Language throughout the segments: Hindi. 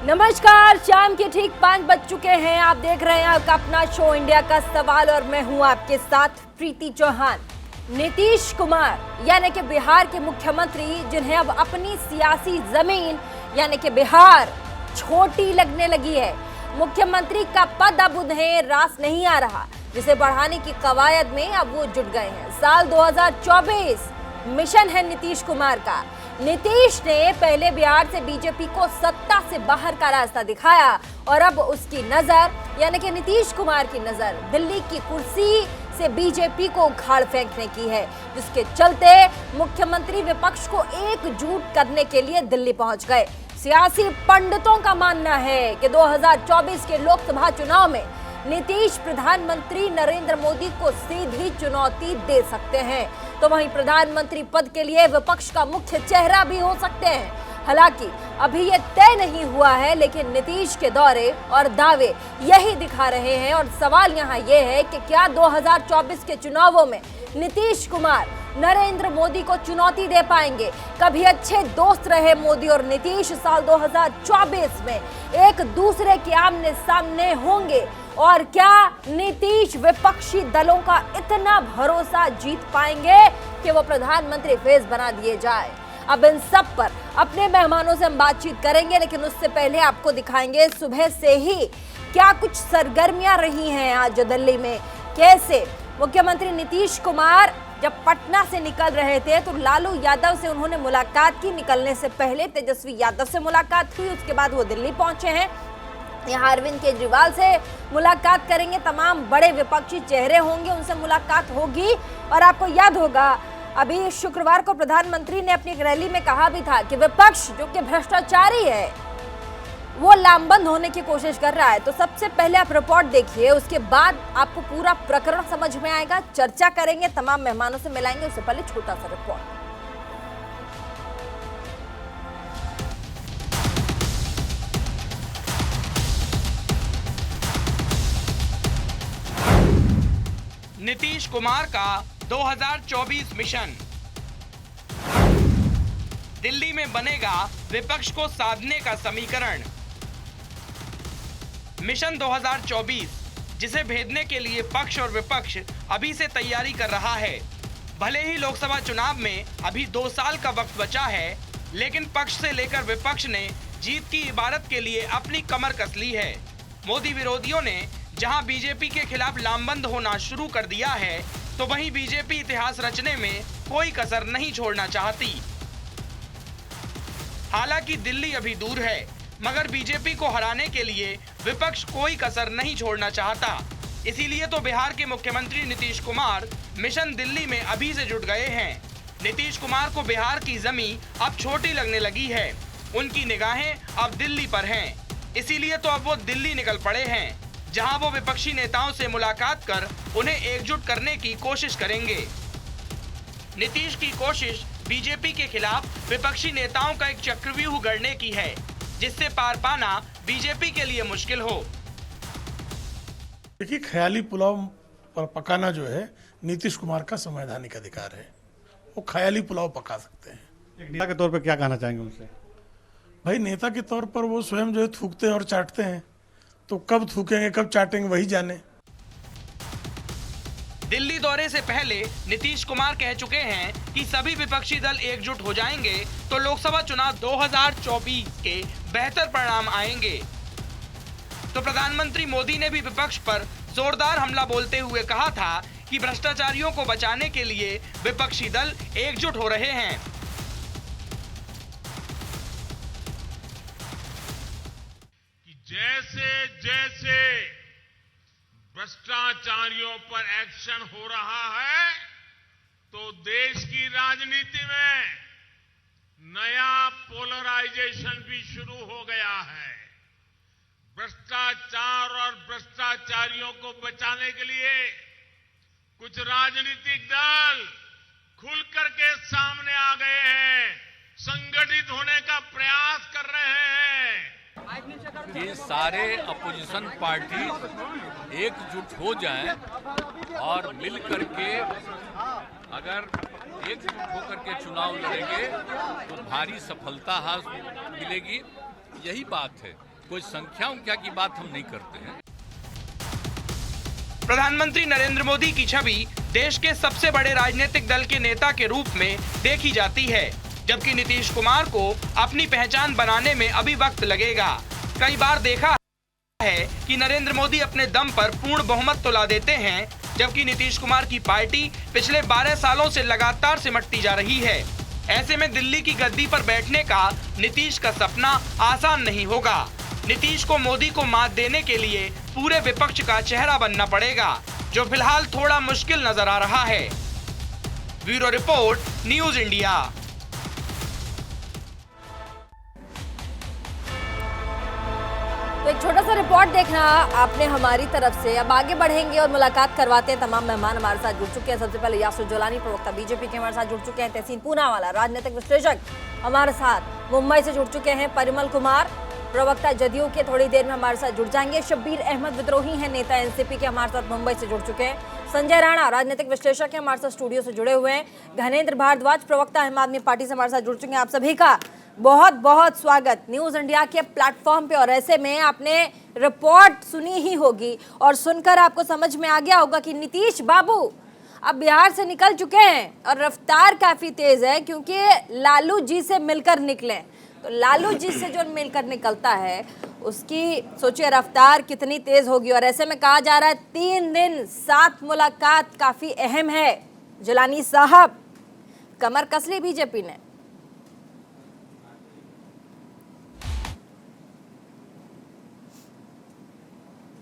नमस्कार, शाम के ठीक 5 बज चुके हैं। आप देख रहे हैं आपका अपना शो इंडिया का सवाल और मैं हूं आपके साथ प्रीति चौहान। नीतीश कुमार यानी कि बिहार के मुख्यमंत्री, जिन्हें अब अपनी सियासी जमीन यानी कि बिहार छोटी लगने लगी है। मुख्यमंत्री का पद अब उन्हें रास नहीं आ रहा, जिसे बढ़ाने की कवायद में अब वो जुट गए हैं। साल 2024 मिशन है नीतीश कुमार का। नीतीश ने पहले बिहार से बीजेपी को सत्ता से बाहर का रास्ता दिखाया और अब उसकी नजर यानी कि नीतीश कुमार की नजर दिल्ली की कुर्सी से बीजेपी को उखाड़ फेंकने की है, जिसके चलते मुख्यमंत्री विपक्ष को एकजुट करने के लिए दिल्ली पहुंच गए। सियासी पंडितों का मानना है कि 2024 के लोकसभा चुनाव में नीतीश प्रधानमंत्री नरेंद्र मोदी को सीधी चुनौती दे सकते हैं, तो वहीं प्रधानमंत्री पद के लिए विपक्ष का मुख्य चेहरा भी हो सकते हैं। हालांकि अभी ये तय नहीं हुआ है, लेकिन नीतीश के दौरे और दावे यही दिखा रहे हैं। और सवाल यहाँ ये है कि क्या 2024 के चुनावों में नीतीश कुमार नरेंद्र मोदी को चुनौती दे पाएंगे? कभी अच्छे दोस्त रहे मोदी और नीतीश, साल 2024 में एक दूसरे के आमने सामने होंगे। और क्या नीतीश विपक्षी दलों का इतना भरोसा जीत पाएंगे कि वो प्रधानमंत्री फेस बना दिए जाए? अब इन सब पर अपने मेहमानों से हम बातचीत करेंगे, लेकिन उससे पहले आपको दिखाएंगे सुबह से ही क्या कुछ सरगर्मियां रही हैं आज दिल्ली में। कैसे मुख्यमंत्री नीतीश कुमार जब पटना से निकल रहे थे तो लालू यादव से उन्होंने मुलाकात की। निकलने से पहले तेजस्वी यादव से मुलाकात हुई, उसके बाद वो दिल्ली पहुंचे हैं। यहाँ अरविंद केजरीवाल से मुलाकात करेंगे, तमाम बड़े विपक्षी चेहरे होंगे, उनसे मुलाकात होगी। और आपको याद होगा अभी शुक्रवार को प्रधानमंत्री ने अपनी एक रैली में कहा भी था कि विपक्ष जो कि भ्रष्टाचारी है वो लामबंद होने की कोशिश कर रहा है। तो सबसे पहले आप रिपोर्ट देखिए, उसके बाद आपको पूरा प्रकरण समझ में आएगा। चर्चा करेंगे, तमाम मेहमानों से मिलाएंगे। उससे पहले छोटा सा रिपोर्ट। नीतीश कुमार का 2024 मिशन। दिल्ली में बनेगा विपक्ष को साधने का समीकरण। मिशन 2024, जिसे भेदने के लिए पक्ष और विपक्ष अभी से तैयारी कर रहा है। भले ही लोकसभा चुनाव में अभी 2 साल का वक्त बचा है, लेकिन पक्ष से लेकर विपक्ष ने जीत की इबारत के लिए अपनी कमर कस ली है। मोदी विरोधियों ने जहां बीजेपी के खिलाफ लामबंद होना शुरू कर दिया है, तो वहीं बीजेपी इतिहास रचने में कोई कसर नहीं छोड़ना चाहती। हालांकि दिल्ली अभी दूर है, मगर बीजेपी को हराने के लिए विपक्ष कोई कसर नहीं छोड़ना चाहता। इसीलिए तो बिहार के मुख्यमंत्री नीतीश कुमार मिशन दिल्ली में अभी से जुट गए हैं। नीतीश कुमार को बिहार की जमीन अब छोटी लगने लगी है, उनकी निगाहें अब दिल्ली पर हैं। इसीलिए तो अब वो दिल्ली निकल पड़े हैं, जहां वो विपक्षी नेताओं से मुलाकात कर उन्हें एकजुट करने की कोशिश करेंगे। नीतीश की कोशिश बीजेपी के खिलाफ विपक्षी नेताओं का एक चक्रव्यूह गढ़ने की है, जिससे पार पाना बीजेपी के लिए मुश्किल हो। देखिए, ख्याली पुलाव पर पकाना जो है नीतीश कुमार का संवैधानिक अधिकार है। वो ख्याली पुलाव पका सकते हैं। एक नेता के तौर पर क्या कहना चाहेंगे उनसे? भाई, नेता के तौर पर वो स्वयं जो है थूकते हैं और चाटते हैं, तो कब थूकेंगे कब चाटेंगे वही जाने। दिल्ली दौरे से पहले नीतीश कुमार कह चुके हैं कि सभी विपक्षी दल एकजुट हो जाएंगे तो लोकसभा चुनाव 2024 के बेहतर परिणाम आएंगे। तो प्रधानमंत्री मोदी ने भी विपक्ष पर जोरदार हमला बोलते हुए कहा था कि भ्रष्टाचारियों को बचाने के लिए विपक्षी दल एकजुट हो रहे हैं। जैसे जैसे भ्रष्टाचारियों पर एक्शन हो रहा है, तो देश की राजनीति में नया पोलराइजेशन भी शुरू हो गया है। भ्रष्टाचार और भ्रष्टाचारियों को बचाने के लिए कुछ राजनीतिक दल खुल करके सामने आ गए हैं, संगठित होने का प्रयास कर रहे हैं। ये सारे अपोजिशन पार्टी एकजुट हो जाएं और मिल करके अगर एकजुट होकर के चुनाव लड़ेंगे तो भारी सफलता हासिल मिलेगी। यही बात है कोई संख्या उंख्या की बात हम नहीं करते हैं। प्रधानमंत्री नरेंद्र मोदी की छवि देश के सबसे बड़े राजनीतिक दल के नेता के रूप में देखी जाती है, जबकि नीतीश कुमार को अपनी पहचान बनाने में अभी वक्त लगेगा। कई बार देखा है कि नरेंद्र मोदी अपने दम पर पूर्ण बहुमत तो ला देते हैं, जबकि नीतीश कुमार की पार्टी पिछले 12 सालों से लगातार सिमटती जा रही है। ऐसे में दिल्ली की गद्दी पर बैठने का नीतीश का सपना आसान नहीं होगा। नीतीश को मोदी को मात देने के लिए पूरे विपक्ष का चेहरा बनना पड़ेगा, जो फिलहाल थोड़ा मुश्किल नजर आ रहा है। Bureau report, news India. तो एक छोटा सा रिपोर्ट देखना आपने हमारी तरफ से। अब आगे बढ़ेंगे और मुलाकात करवाते हैं तमाम मेहमान हमारे साथ जुड़ चुके हैं। सबसे पहले यासुर जोलानी, प्रवक्ता बीजेपी के हमारे साथ जुड़ चुके हैं। तहसीन पूनावाला, राजनीतिक विश्लेषक हमारे साथ मुंबई से जुड़ चुके हैं। परिमल कुमार, प्रवक्ता जदयू के, थोड़ी देर में हमारे साथ जुड़ जाएंगे। शब्बीर अहमद विद्रोही हैं, नेता एनसीपी के, हमारे साथ मुंबई से जुड़ चुके हैं। संजय राणा, राजनीतिक विश्लेषक हैं, हमारे साथ स्टूडियो से जुड़े हुए हैं। घनेंद्र भारद्वाज, प्रवक्ता आम आदमी पार्टी से हमारे साथ जुड़ चुके हैं। आप सभी का बहुत बहुत स्वागत न्यूज इंडिया के प्लेटफॉर्म पे। और ऐसे में आपने रिपोर्ट सुनी ही होगी और सुनकर आपको समझ में आ गया होगा कि नीतीश बाबू अब बिहार से निकल चुके हैं और रफ्तार काफी तेज है, क्योंकि लालू जी से मिलकर निकले। तो लालू जी से जो मिलकर निकलता है उसकी सोचिए रफ्तार कितनी तेज होगी। और ऐसे में कहा जा रहा है 3 दिन 7 मुलाकात काफी अहम है। जिलानी साहब, कमर कस ली बीजेपी ने।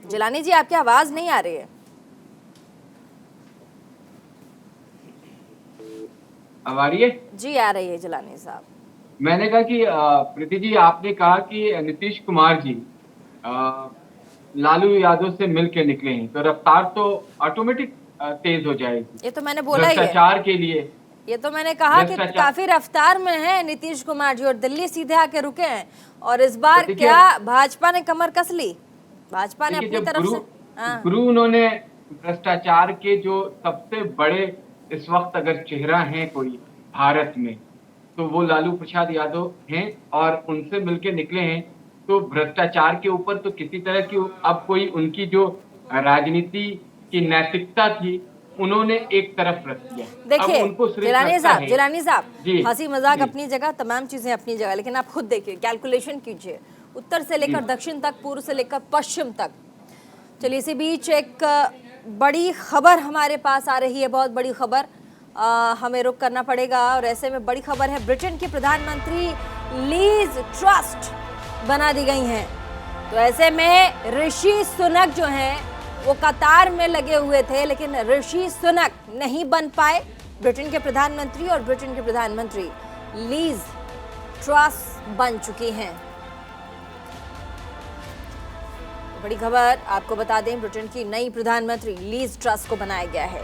जिलानी जी, आपकी आवाज नहीं आ रही है। अब आ रही है? जी आ रही है जिलानी साहब। मैंने कहा कि प्रीति जी, आपने कहा कि नीतीश कुमार जी लालू यादव से मिल के निकले हैं, तो रफ्तार तो ऑटोमेटिक तेज हो जाएगी। ये तो मैंने बोला ही है। भ्रष्टाचार के लिए ये तो मैंने कहा कि काफी रफ्तार में है नीतीश कुमार जी और दिल्ली सीधे आके रुके हैं। और इस बार क्या भाजपा ने कमर कस ली? भाजपा ने अपनी तरफ से गुरु उन्होंने भ्रष्टाचार के जो सबसे बड़े इस वक्त अगर चेहरा है कोई भारत में, तो वो लालू प्रसाद यादव हैं और उनसे मिलके निकले हैं। तो भ्रष्टाचार के ऊपर तो किसी तरह की अब कोई उनकी जो राजनीति की नैतिकता थी उन्होंने एक तरफ रख दिया। देखिए जिलानी साहब, हंसी मजाक अपनी जगह, तमाम चीजें अपनी जगह, लेकिन आप खुद देखिए, कैलकुलेशन कीजिए, उत्तर से लेकर दक्षिण तक, पूर्व से लेकर पश्चिम तक। चलिए, इसी बीच एक बड़ी खबर हमारे पास आ रही है, बहुत बड़ी खबर, हमें रुक करना पड़ेगा। और ऐसे में बड़ी खबर है, ब्रिटेन की प्रधानमंत्री लीज ट्रस्ट बना दी गई हैं। तो ऐसे में ऋषि सुनक जो हैं वो कतार में लगे हुए थे, लेकिन ऋषि सुनक नहीं बन पाए ब्रिटेन के प्रधानमंत्री, और ब्रिटेन के प्रधानमंत्री लीज ट्रस्ट बन चुकी हैं। बड़ी खबर आपको बता दें, ब्रिटेन की नई प्रधानमंत्री लीज ट्रस को बनाया गया है।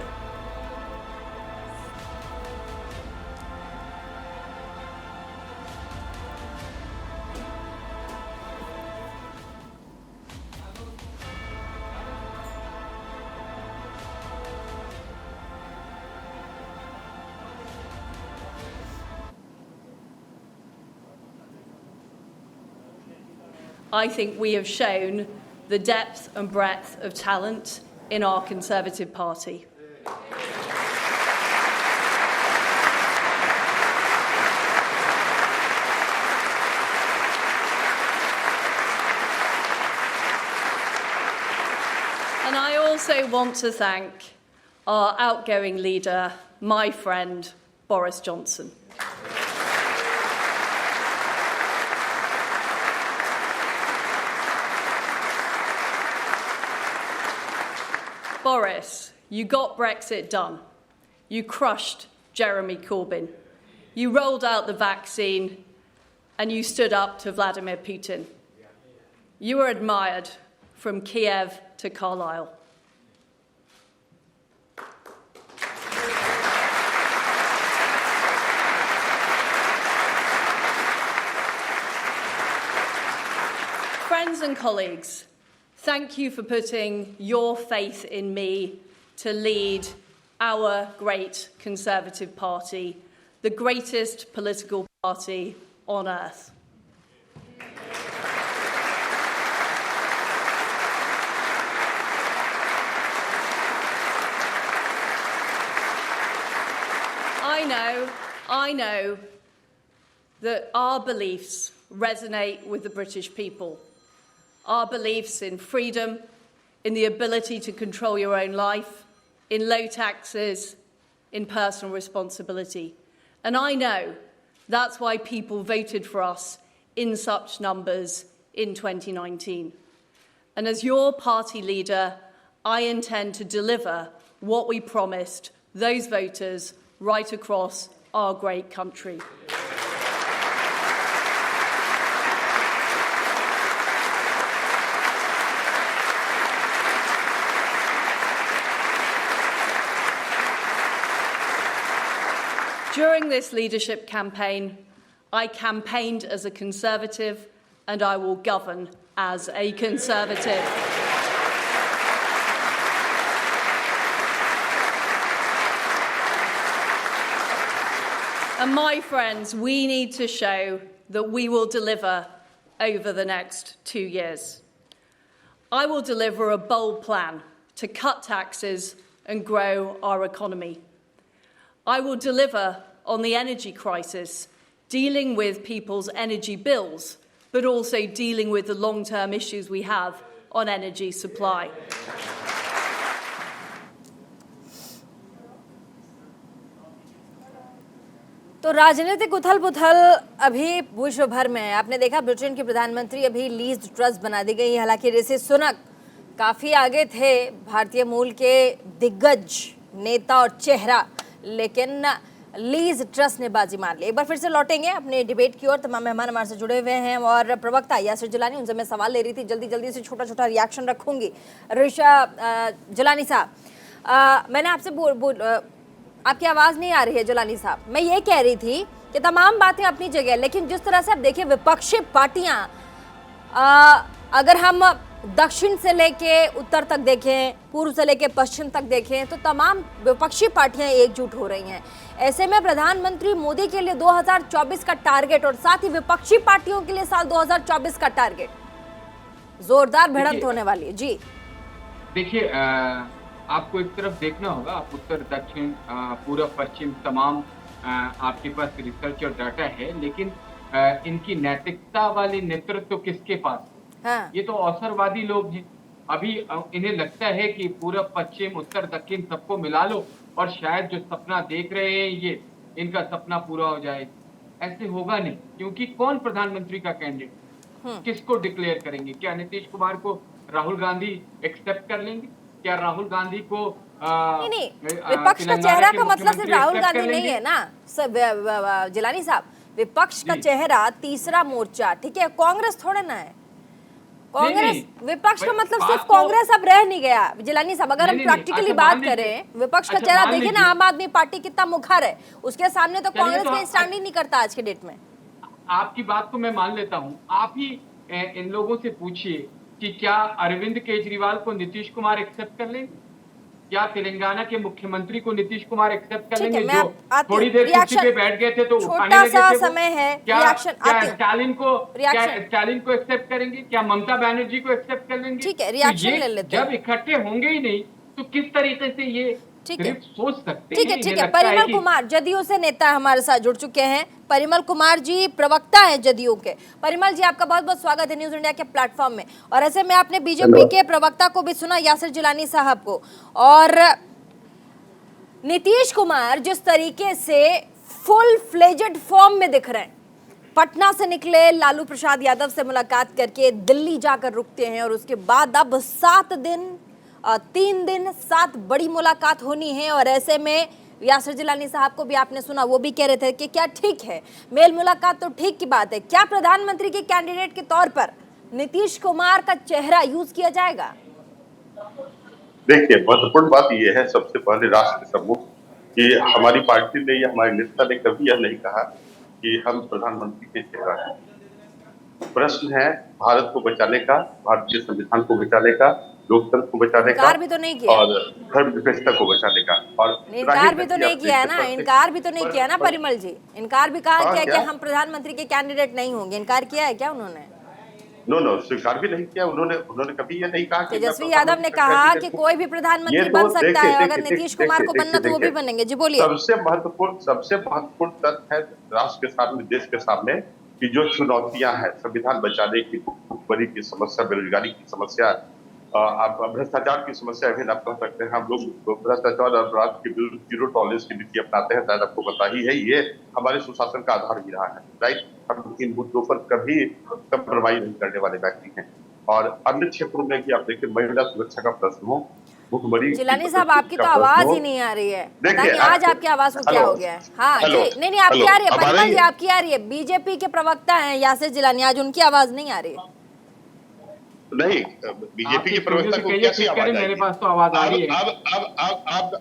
I think we have shown the depth and breadth of talent in our Conservative Party. And I also want to thank our outgoing leader, my friend, Boris Johnson. Boris, you got Brexit done. You crushed Jeremy Corbyn. You rolled out the vaccine and you stood up to Vladimir Putin. You were admired from Kiev to Carlisle. Friends and colleagues, thank you for putting your faith in me to lead our great Conservative Party, the greatest political party on earth. I know that our beliefs resonate with the British people. Our beliefs in freedom, in the ability to control your own life, in low taxes, in personal responsibility. And I know that's why people voted for us in such numbers in 2019. And as your party leader, I intend to deliver what we promised those voters right across our great country. During this leadership campaign, I campaigned as a Conservative and I will govern as a Conservative. And my friends, we need to show that we will deliver over the next 2 years. I will deliver a bold plan to cut taxes and grow our economy. I will deliver on the energy crisis, dealing with people's energy bills, but also dealing with the long-term issues we have on energy supply. तो राजनीतिक उथल पुथल अभी विश्व भर में है। आपने देखा ब्रिटेन के प्रधानमंत्री अभी लीज ट्रस बना दी गई। हालांकि ऋषि सुनक काफी आगे थे, भारतीय मूल के दिग्गज नेता और चेहरा, लेकिन लीज ट्रस ने बाजी मार ली। एक बार फिर से लौटेंगे अपने डिबेट की ओर। तमाम मेहमान हमारे से जुड़े हुए हैं और प्रवक्ता यासिर जिलानी, उनसे मैं सवाल ले रही थी, जल्दी से छोटा छोटा रिएक्शन रखूंगी। ऋषा जिलानी साहब, मैंने आपसे आपकी आवाज़ नहीं आ रही है जिलानी साहब। मैं ये कह रही थी कि तमाम बातें अपनी जगह, लेकिन जिस तरह से आप देखिए विपक्षी पार्टियां, अगर हम दक्षिण से लेके उत्तर तक देखें, पूर्व से लेके पश्चिम तक देखें, तो तमाम विपक्षी पार्टियां एकजुट हो रही हैं। ऐसे में प्रधानमंत्री मोदी के लिए 2024 का टारगेट और साथ ही विपक्षी पार्टियों के लिए साल 2024 का टारगेट, जोरदार भिड़ंत होने वाली है। जी देखिए, आपको एक तरफ देखना होगा, आप उत्तर दक्षिण पूर्व पश्चिम तमाम आपके पास रिसर्च और डाटा है, लेकिन इनकी नैतिकता वाली नेतृत्व तो किसके पास? हाँ। ये तो अवसरवादी लोग हैं। अभी इन्हें लगता है कि पूर्व पश्चिम उत्तर दक्षिण सबको मिला लो और शायद जो सपना देख रहे हैं ये इनका सपना पूरा हो जाए। ऐसे होगा नहीं, क्योंकि कौन प्रधानमंत्री का कैंडिडेट, किसको डिक्लेयर करेंगे? क्या नीतीश कुमार को राहुल गांधी एक्सेप्ट कर लेंगे? क्या राहुल गांधी को नहीं, विपक्ष का चेहरा का मतलब सिर्फ राहुल गांधी नहीं है ना जिलानी साहब। विपक्ष का चेहरा तीसरा मोर्चा, ठीक है, कांग्रेस थोड़ा ना है। कांग्रेस विपक्ष का मतलब सिर्फ कांग्रेस अब रह नहीं गया जिलानी साहब। अगर हम प्रैक्टिकली बात करें, विपक्ष का चेहरा देखिए ना, आम आदमी पार्टी कितना मुखर है, उसके सामने तो कांग्रेस कहीं स्टैंड ही नहीं करता आज के डेट में। आपकी बात को मैं मान लेता हूँ। आप ही इन लोगों से पूछिए कि क्या अरविंद केजरीवाल को नीतीश कुमार एक्सेप्ट कर लेंगे? क्या तेलंगाना के मुख्यमंत्री को नीतीश कुमार एक्सेप्ट कर लेंगे? जो थोड़ी देर कुर्सी पे बैठ गए थे तो उठाने लगे थे, समय है। क्या स्टालिन को एक्सेप्ट करेंगे? क्या ममता बनर्जी को एक्सेप्ट कर लेंगे? ठीक है, रिएक्शन ले लेते हैं। जब इकट्ठे होंगे ही नहीं तो किस तरीके से ये सोच सकते हैं? ठीक है। परिमल कुमार जदयू से नेता हमारे साथ जुड़ चुके हैं। परिमल कुमार जी प्रवक्ता हैं जदयू के। परिमल जी, आपका बहुत बहुत स्वागत है न्यूज इंडिया के प्लेटफॉर्म में। और ऐसे में आपने बीजेपी के प्रवक्ता को भी सुना, यासिर जिलानी साहब को, और नीतीश कुमार जिस तरीके से फुल फ्लेजेड फॉर्म में दिख रहे हैं, पटना से निकले, लालू प्रसाद यादव से मुलाकात करके दिल्ली जाकर रुकते हैं और उसके बाद अब 3 दिन 7 बड़ी मुलाकात होनी है। और ऐसे में यासिर जिलानी साहब को भी आपने सुना, वो भी कह रहे थे कि क्या ठीक है, मेल मुलाकात तो ठीक की बात है, क्या प्रधानमंत्री के कैंडिडेट के तौर पर नीतीश कुमार का चेहरा यूज किया जाएगा? देखिए, महत्वपूर्ण बात यह है सबसे पहले राष्ट्र सम्मुख कि हमारी पार्टी ने या हमारे नेता ने कभी यह नहीं कहा कि हम प्रधानमंत्री के चेहरा हैं। प्रश्न है भारत को बचाने का, भारतीय संविधान को बचाने का, लोकतंत्र को बचाने का भी तो नहीं किया, और धर्मनिरपेक्षता को बचाने का। और इनकार भी तो नहीं किया ना, इनकार भी तो नहीं किया ना परिमल जी। इनकार भी कहा क्या कि हम प्रधानमंत्री के कैंडिडेट नहीं होंगे, इनकार किया है क्या उन्होंने? नो स्वीकार भी नहीं किया उन्होंने कभी ये नहीं कहा कि तेजस्वी यादव ने कहा कि कोई भी प्रधानमंत्री बन सकता है, अगर नीतीश कुमार को बनना तो वो भी बनेंगे। जी बोलिए। सबसे महत्वपूर्ण तथ्य है राष्ट्र के सामने, देश के सामने, कि जो चुनौतियां हैं, संविधान बचाने की, भुखमरी की समस्या, बेरोजगारी की समस्या, आप भ्रष्टाचार की समस्या भी आप कह सकते हैं। हम लोग भ्रष्टाचार और अपराध के विरुद्ध जीरो टॉलरेंस की नीति अपनाते हैं, शायद आपको पता ही है। ये हमारे सुशासन का आधार भी रहा है, राइट। हम इन मुद्दों पर कभी कंप्रोमाइज नहीं करने वाले व्यक्ति हैं। और अन्य क्षेत्रों में भी आप देखिए, महिला सुरक्षा का प्रश्न हो, भुखमरी। जिलानी साहब, आपकी तो आवाज ही नहीं आ रही है, देखिए आज आपकी आवाज को क्या हो गया है? हाँ जी, नहीं आपकी आ रही है, परिमल जी आपकी आ रही है। बीजेपी के प्रवक्ता हैं यासिर जिलानी, आज उनकी आवाज नहीं आ रही है। नहीं, बीजेपी के प्रवक्ता को कैसी आवाज आएगी? मेरे पास तो आवाज आ रही है।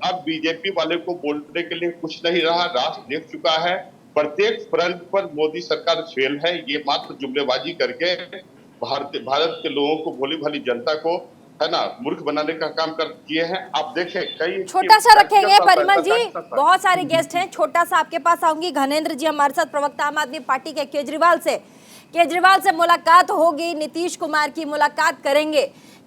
अब बीजेपी वाले को बोलने के लिए कुछ नहीं रहा। राष्ट्र देख चुका है, प्रत्येक फ्रंट पर मोदी सरकार फेल है। ये मात्र जुमलेबाजी करके भारत के लोगों को, भोली भाली जनता को, है ना, मूर्ख बनाने का काम किए हैं। आप देखें, कई छोटा सा रखेंगे परिमल जी, बहुत सारे गेस्ट हैं, छोटा सा आपके पास आऊंगी। घनेंद्र जी हमारे साथ, प्रवक्ता आम आदमी पार्टी के। केजरीवाल से मुलाकात होगी, नीतीश कुमार की मुलाकात करेंगे,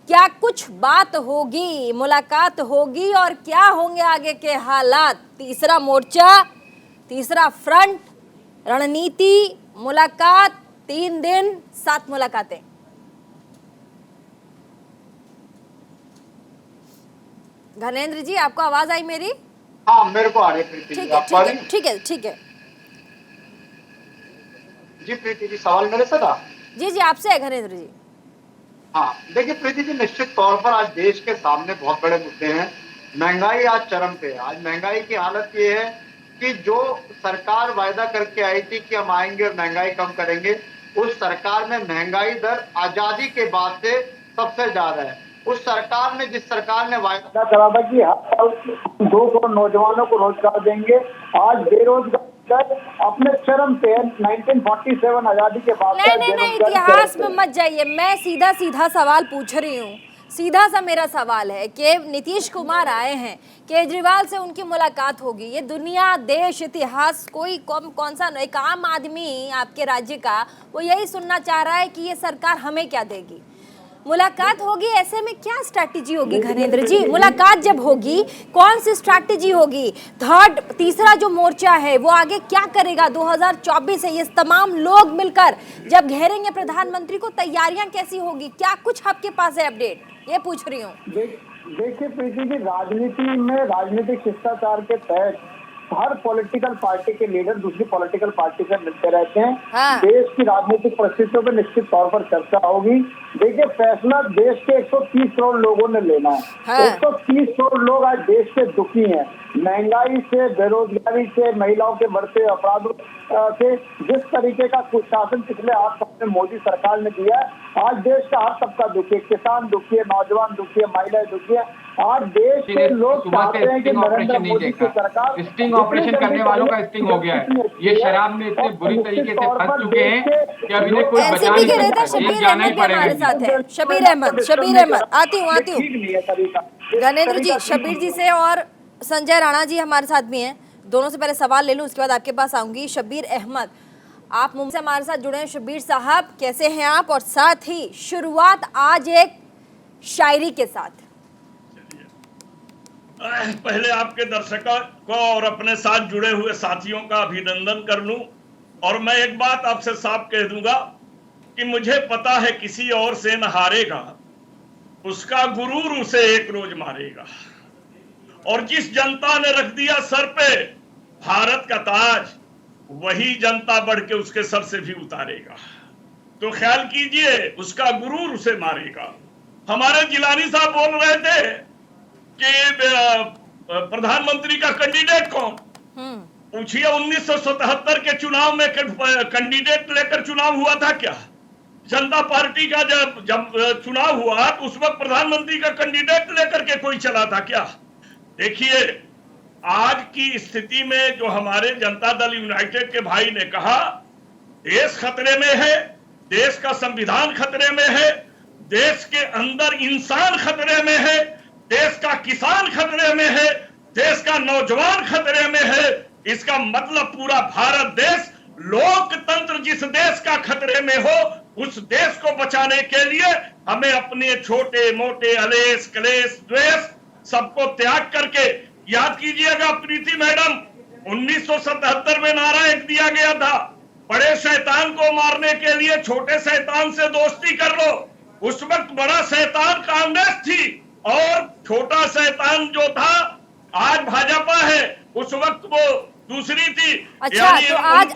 क्या कुछ बात होगी, मुलाकात होगी और क्या होंगे आगे के हालात? तीसरा मोर्चा, तीसरा फ्रंट, रणनीति, मुलाकात, 3 दिन 7 मुलाकातें। घनेंद्र जी, आपको आवाज आई मेरी? हाँ, मेरे को आ रही है। ठीक है जी प्रीति जी, सवाल मेरे से था? जी आपसे है घनेंद्र जी। हाँ, देखिए प्रीति जी, निश्चित तौर पर आज देश के सामने बहुत बड़े मुद्दे हैं। महंगाई आज चरम पे है। आज महंगाई की हालत ये है कि जो सरकार वायदा करके आई थी कि हम आएंगे और महंगाई कम करेंगे, उस सरकार में महंगाई दर आजादी के बाद से सबसे ज्यादा है। उस सरकार ने, जिस सरकार ने वायदा करा था कि हर साल 2 करोड़ नौजवानों को रोजगार देंगे, आज बेरोजगार अपने चरम पे 1947 आजादी के बाद। नहीं, इतिहास में मत जाइए, मैं सीधा सवाल पूछ रही हूँ। सीधा सा मेरा सवाल है कि नीतीश कुमार आए हैं, केजरीवाल से उनकी मुलाकात होगी, ये दुनिया, देश, इतिहास, कोई कौन सा एक आम आदमी आपके राज्य का वो यही सुनना चाह रहा है कि ये सरकार हमें क्या देगी। मुलाकात होगी, ऐसे में क्या स्ट्रैटेजी होगी घनेंद्र जी? मुलाकात जब होगी, कौन सी स्ट्रैटेजी होगी? तीसरा जो मोर्चा है वो आगे क्या करेगा? 2024 है, ये तमाम लोग मिलकर जब घेरेंगे प्रधानमंत्री को, तैयारियां कैसी होगी? क्या कुछ आपके पास है अपडेट? ये पूछ रही हूँ। देखिए प्रीति जी, राजनीति में राजनीतिक शिष्टाचार के तहत हर पॉलिटिकल पार्टी के लीडर दूसरी पॉलिटिकल पार्टी से मिलते रहते हैं। हाँ। देश की राजनीतिक परिस्थितियों पर निश्चित तौर पर चर्चा होगी। देखिए, फैसला देश के 130 करोड़ लोगों ने लेना है। हाँ। 130 करोड़ लोग आज देश के दुखी हैं, महंगाई से, बेरोजगारी से, महिलाओं के बढ़ते अपराधों से। जिस तरीके का कुशासन पिछले 8 साल में मोदी सरकार ने दिया है, आज देश का हर तबका दुखी है, किसान दुखी है, नौजवान दुखी है, महिलाएं दुखी है। आज देश के लोग चाहते हैं कि नरेंद्र मोदी की सरकार, स्टिंग ऑपरेशन करने वालों का स्टिंग हो गया है। ये शराब में इतने बुरी तरीके से फंस चुके हैं कि अब इन्हें कोई बचा नहीं सकता। शबीर अहमद हमारे साथ है। शबीर अहमद, आती हूँ। घनेंद्र जी, शबीर जी से और संजय राणा जी हमारे साथ भी हैं। दोनों से पहले सवाल ले लूं, उसके बाद आपके पास आऊंगी। शबीर अहमद, आप मुंबई से हमारे साथ जुड़े हैं। शबीर साहब, कैसे हैं आप? और साथ ही शुरुआत आज एक शायरी के साथ। पहले आपके दर्शकों को और अपने साथ जुड़े हुए साथियों का अभिनंदन कर लूं, और मैं एक बात आपसे साफ कह दूंगा कि मुझे पता है किसी और से न हारेगा, उसका गुरूर उसे एक रोज मारेगा। और जिस जनता ने रख दिया सर पे भारत का ताज, वही जनता बढ़ के उसके सर से भी उतारेगा। तो ख्याल कीजिए, उसका गुरूर उसे मारेगा। हमारे जिलानी साहब बोल रहे थे कि प्रधानमंत्री का कैंडिडेट कौन? पूछिए, 1977 के चुनाव में कैंडिडेट लेकर चुनाव हुआ था क्या? जनता पार्टी का जब चुनाव हुआ तो उस वक्त प्रधानमंत्री का कैंडिडेट लेकर के कोई चला था क्या? देखिए, आज की स्थिति में जो हमारे जनता दल यूनाइटेड के भाई ने कहा, देश खतरे में है, देश का संविधान खतरे में है, देश के अंदर इंसान खतरे में है, देश का किसान खतरे में है, देश का नौजवान खतरे में है। इसका मतलब पूरा भारत देश, लोकतंत्र जिस देश का खतरे में हो, उस देश को बचाने के लिए हमें अपने छोटे मोटे अलेस कलेस द्वेष सबको त्याग करके, याद कीजिएगा प्रीति मैडम, 1977 में नारा एक दिया गया था, बड़े शैतान को मारने के लिए छोटे शैतान से दोस्ती कर लो। उस वक्त बड़ा शैतान कांग्रेस थी और छोटा शैतान जो था आज भाजपा है, उस वक्त वो दूसरी थी। अच्छा, तो आज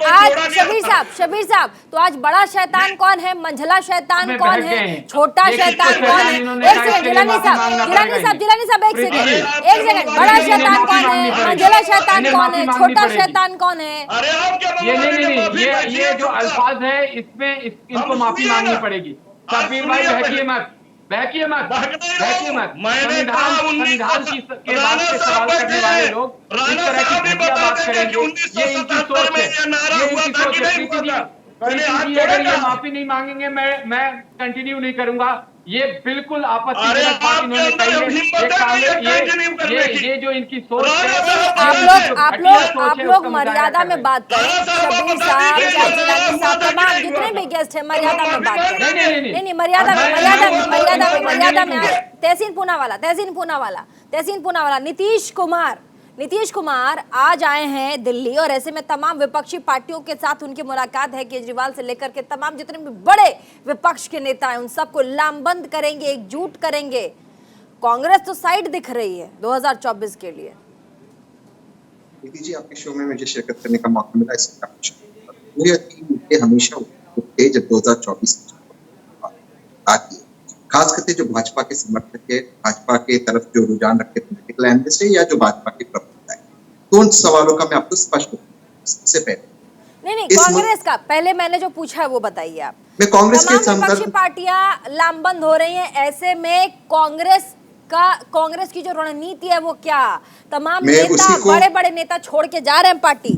शबीर साहब, तो आज बड़ा शैतान कौन है, मंझला शैतान कौन है, छोटा शैतान कौन है? एक सेकंड जिलानी साहब एक सेकंड, बड़ा शैतान कौन है, मंझला शैतान कौन है, छोटा शैतान कौन है? अरे आप ये जो अल्फाज है इसमें इनको माफी मांगनी पड़ेगी। शबीर भाई बहकिए मत। संविधान के बात से सवाल करने वाले लोग इस तरह की घटिया बात करेंगे, ये इनकी सोच है। अगर ये माफी नहीं मांगेंगे मैं कंटिन्यू नहीं करूंगा। ये बिल्कुल आपत्तिजनक बात इन्होंने कही है। ये जो इनकी सोच है, आप लोग मर्यादा में बात करें। शबीर साहब, जिलानी साहब, तमाम जितने भी गेस्ट हैं मर्यादा में बात करें। नहीं, मर्यादा में। तहसीन पूनावाला, नीतीश कुमार आज आए हैं दिल्ली और ऐसे में तमाम विपक्षी पार्टियों के साथ उनकी मुलाकात है। केजरीवाल से लेकर के तमाम जितने भी बड़े विपक्ष के नेता हैं उन सबको लामबंद करेंगे, एकजुट करेंगे। कांग्रेस तो साइड दिख रही है 2024 के लिए। दीदी जी, आपके शो में मुझे शिरकत करने का मौका मिला, इससे हमेशा उठे जब 2024 आती है, खास करके जो भाजपा के समर्थक है, भाजपा के तरफ जो रुझान रखते पॉलिटिकल एनालिस्ट है या जो भाजपा के प्रवक्ता है, तो उन सवालों का मैं आपको स्पष्ट सबसे पहले नहीं कांग्रेस का पहले मैंने जो पूछा है वो बताइए आप। मैं कांग्रेस के विपक्षी पार्टियां लामबंद हो रही हैं, ऐसे में कांग्रेस की जो रणनीति है वो क्या? तमाम नेता, बड़े बड़े नेता छोड़ के जा रहे हैं पार्टी।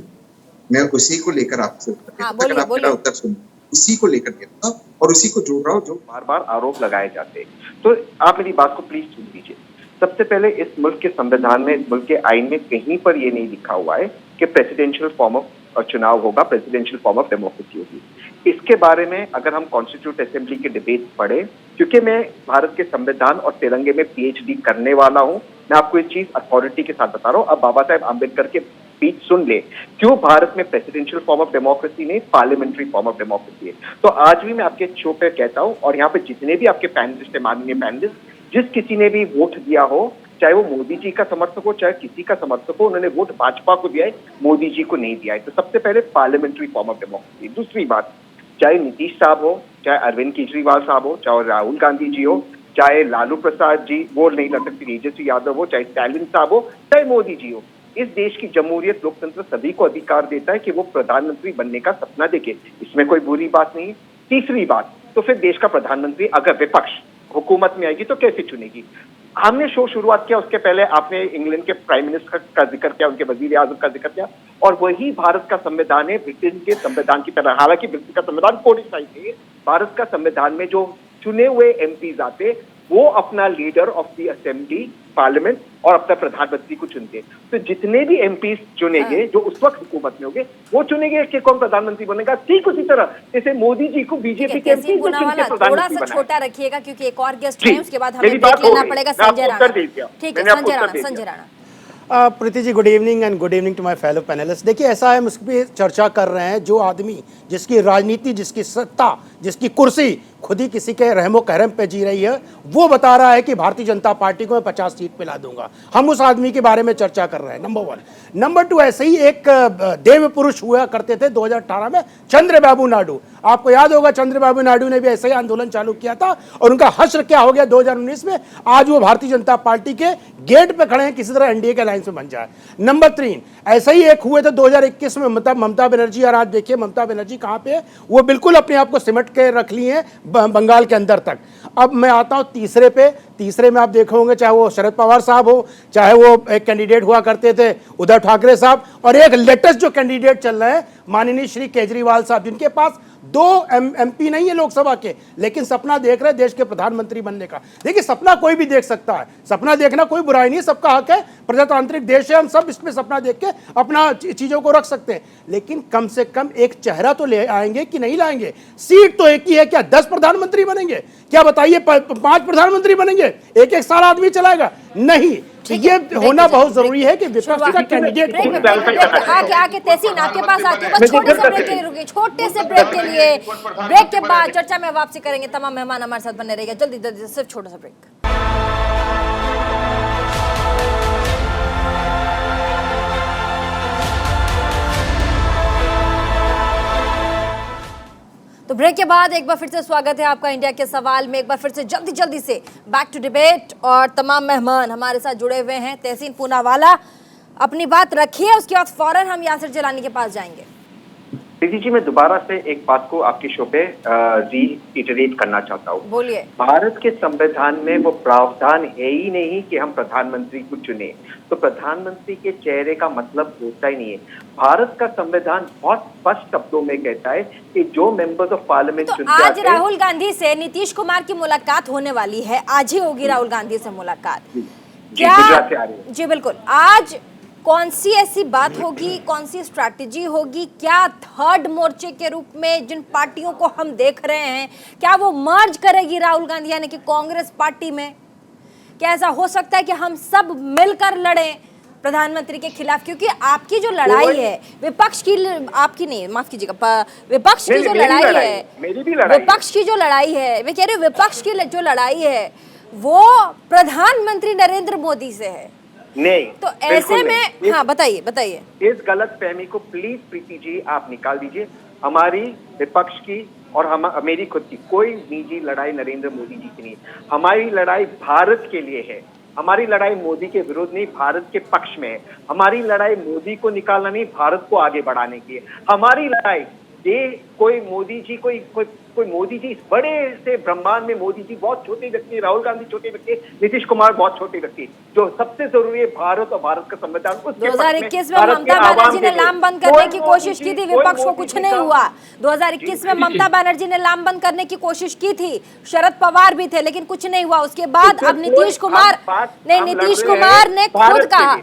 मैं उसी को लेकर आपसे उत्तर सुन, उसी को लेकर देता हूं और उसी को जोड़ रहा हूं जो बार बार आरोप लगाए जाते हैं। तो आप मेरी बात को प्लीज सुन लीजिए। सबसे पहले इस मुल्क के संविधान में, इस मुल्क के आइन में कहीं पर ये नहीं लिखा हुआ है कि प्रेसिडेंशियल फॉर्म ऑफ चुनाव होगा, प्रेसिडेंशियल फॉर्म ऑफ डेमोक्रेसी होगी। इसके बारे में अगर हम कॉन्स्टिट्यूट असेंबली के डिबेट पढ़े, क्योंकि मैं भारत के संविधान और तिरंगे में PhD करने वाला हूं, मैं आपको ये चीज अथॉरिटी के साथ बता रहा हूं। अब बाबा साहेब आम्बेडकर के स्पीच सुन ले, क्यों भारत में प्रेसिडेंशियल फॉर्म ऑफ डेमोक्रेसी नहीं, पार्लियामेंट्री फॉर्म ऑफ डेमोक्रेसी है। तो आज भी मैं आपके शो पे कहता हूं, और यहाँ पे जितने भी आपके पैनलिस्ट है, माननीय पैनलिस्ट, जिस किसी ने भी वोट दिया हो, चाहे वो मोदी जी का समर्थक हो, चाहे किसी का समर्थक हो, उन्होंने वोट भाजपा को दिया है, मोदी जी को नहीं दिया है। तो सबसे पहले पार्लियामेंट्री फॉर्म ऑफ डेमोक्रेसी। दूसरी बात, चाहे नीतीश साहब हो, चाहे अरविंद केजरीवाल साहब हो, चाहे राहुल गांधी जी हो, चाहे लालू प्रसाद जी वो नहीं लड़ सकती, तेजस्वी यादव हो, चाहे स्टालिन साहब हो, चाहे मोदी जी हो, इस देश की जमहूरियत लोकतंत्र सभी को अधिकार देता है कि वो प्रधानमंत्री बनने का सपना देखे, इसमें कोई बुरी बात नहीं है। तीसरी बात, तो फिर देश का प्रधानमंत्री अगर विपक्ष हुकूमत में आएगी तो कैसे चुनेगी? हमने शो शुरुआत किया, उसके पहले आपने इंग्लैंड के प्राइम मिनिस्टर का जिक्र किया, उनके वजीर आजम का जिक्र किया, और वही भारत का संविधान है ब्रिटेन के संविधान की तरह। हालांकि ब्रिटेन का संविधान कोडिफाइड है, भारत का संविधान में जो चुने हुए MPs आते वो अपना leader of the assembly, parliament और अपना प्रधानमंत्री को चुनते। तो जितने भी MPs चुनेंगे जो उस वक्त हुकूमत में होंगे, वो चुनेंगे कि कौन प्रधानमंत्री बनेगा। ठीक उसी तरह जैसे मोदी जी को बीजेपी के MPs थोड़ा सा छोटा रखिएगा क्योंकि एक और गेस्ट है, उसके बाद हमें देख लेना पड़ेगा संजय राणा। ठीक है, Sanjay Rana. Preeti ji, good evening and good evening to my fellow panelist. देखिए, ऐसा है, हम उस पर चर्चा कर रहे हैं जो आदमी जिसकी राजनीति, जिसकी सत्ता, जिसकी कुर्सी खुद ही किसी के रहमो करम पे जी रही है, वो बता रहा है कि भारतीय जनता पार्टी को मैं 50 सीट पिला दूंगा। हम उस आदमी के बारे में चर्चा कर रहे हैं, नंबर 1। नंबर 2, ऐसे ही एक देव पुरुष हुआ करते थे 2018 में, चंद्रबाबू नायडू। आपको याद होगा, चंद्रबाबू नायडू ने भी ऐसे ही आंदोलन चालू किया था और उनका हश्र क्या हो गया 2019 में। आज वो भारतीय जनता पार्टी के गेट पे खड़े हैं, किसी तरह NDA के अलायंस में बन जाए। नंबर 3, ऐसे ही एक हुए थे 2021 में ममता बनर्जी, और आज देखिए ममता बनर्जी कहाँ पे है। वो बिल्कुल अपने आप को सिमट के रख ली है बंगाल के अंदर तक। अब मैं आता हूं तीसरे पे। तीसरे में आप देखे होंगे, चाहे वो शरद पवार साहब हो, चाहे वो एक कैंडिडेट हुआ करते थे उद्धव ठाकरे साहब, और एक लेटेस्ट जो कैंडिडेट चल रहे हैं माननीय श्री केजरीवाल साहब, जिनके पास 2 MP नहीं है लोकसभा के, लेकिन सपना देख रहे देश के प्रधानमंत्री बनने का। देखिए सपना कोई भी देख सकता है, सपना देखना कोई बुराई नहीं, सबका हक है, प्रजातांत्रिक देश है, हम सब इसमें सपना देख के अपना चीजों को रख सकते हैं, लेकिन कम से कम एक चेहरा तो ले आएंगे कि नहीं लाएंगे। सीट तो एक ही है, क्या 10 प्रधानमंत्री बनेंगे? क्या बताइए 5 प्रधानमंत्री बनेंगे? एक साल आदमी चलाएगा? नहीं। ये होना बहुत जरूरी है कि विपक्ष का कैंडिडेट आके तहसीन आपके पास आके बस छोटे से ब्रेक के लिए रुकिए, छोटे से ब्रेक के लिए। ब्रेक के बाद चर्चा में वापसी करेंगे, तमाम मेहमान हमारे साथ बने रहेंगे। जल्दी जल्दी सिर्फ छोटा सा ब्रेक। तो ब्रेक के बाद एक बार फिर से स्वागत है आपका इंडिया के सवाल में। एक बार फिर से जल्दी से बैक टू डिबेट, और तमाम मेहमान हमारे साथ जुड़े हुए हैं। तहसीन पूनावाला अपनी बात रखिए, उसके बाद फौरन हम यासिर जिलानी के पास जाएंगे। प्रीति जी, मैं दोबारा से एक बात को आपके शो पे रीइटरेट करना चाहता हूँ। बोलिए। भारत के संविधान में वो प्रावधान है ही नहीं कि हम प्रधानमंत्री को चुने, तो प्रधानमंत्री के चेहरे का मतलब होता ही नहीं है। भारत का संविधान बहुत स्पष्ट शब्दों में कहता है कि जो मेंबर्स ऑफ पार्लियामेंट तो आज राहुल गांधी से नीतीश कुमार की मुलाकात होने वाली है, आज ही होगी राहुल गांधी से मुलाकात। क्या जी बिल्कुल, आज कौन सी ऐसी बात होगी, कौन सी स्ट्रैटेजी होगी? क्या थर्ड मोर्चे के रूप में जिन पार्टियों को हम देख रहे हैं, क्या वो मर्ज करेगी राहुल गांधी यानी कि कांग्रेस पार्टी में? क्या ऐसा हो सकता है कि हम सब मिलकर लड़ें प्रधानमंत्री के खिलाफ? क्योंकि आपकी जो लड़ाई है विपक्ष की, आपकी नहीं, माफ कीजिएगा, विपक्ष की जो लड़ाई है, विपक्ष की जो लड़ाई है, मैं कह रही हूँ विपक्ष की जो लड़ाई है वो प्रधानमंत्री नरेंद्र मोदी से है। नहीं, तो ऐसे में हाँ बताइए इस गलत फहमी को प्लीज प्रीति जी आप निकाल दीजिए। हमारी विपक्ष की और मेरी खुद की कोई निजी लड़ाई नरेंद्र मोदी जी की नहीं, हमारी लड़ाई भारत के लिए है। हमारी लड़ाई मोदी के विरुद्ध नहीं, भारत के पक्ष में है। हमारी लड़ाई मोदी को निकालना नहीं, भारत को आगे बढ़ाने की है। हमारी लड़ाई ये कोई मोदी जी कोई मोदी जी इस बड़े से ब्रह्मांड में मोदी जी बहुत छोटे व्यक्ति, राहुल गांधी छोटे व्यक्ति, नीतीश कुमार बहुत छोटे व्यक्ति। जो सबसे जरूरी है भारत और भारत का संविधान। 2021 में ममता बनर्जी ने लामबंद करने की कोशिश की थी, विपक्ष को कुछ नहीं हुआ। 2021 में ममता बनर्जी ने लामबंद करने की कोशिश की थी, शरद पवार भी थे, लेकिन कुछ नहीं हुआ। उसके बाद अब नीतीश कुमार ने खुद कहा,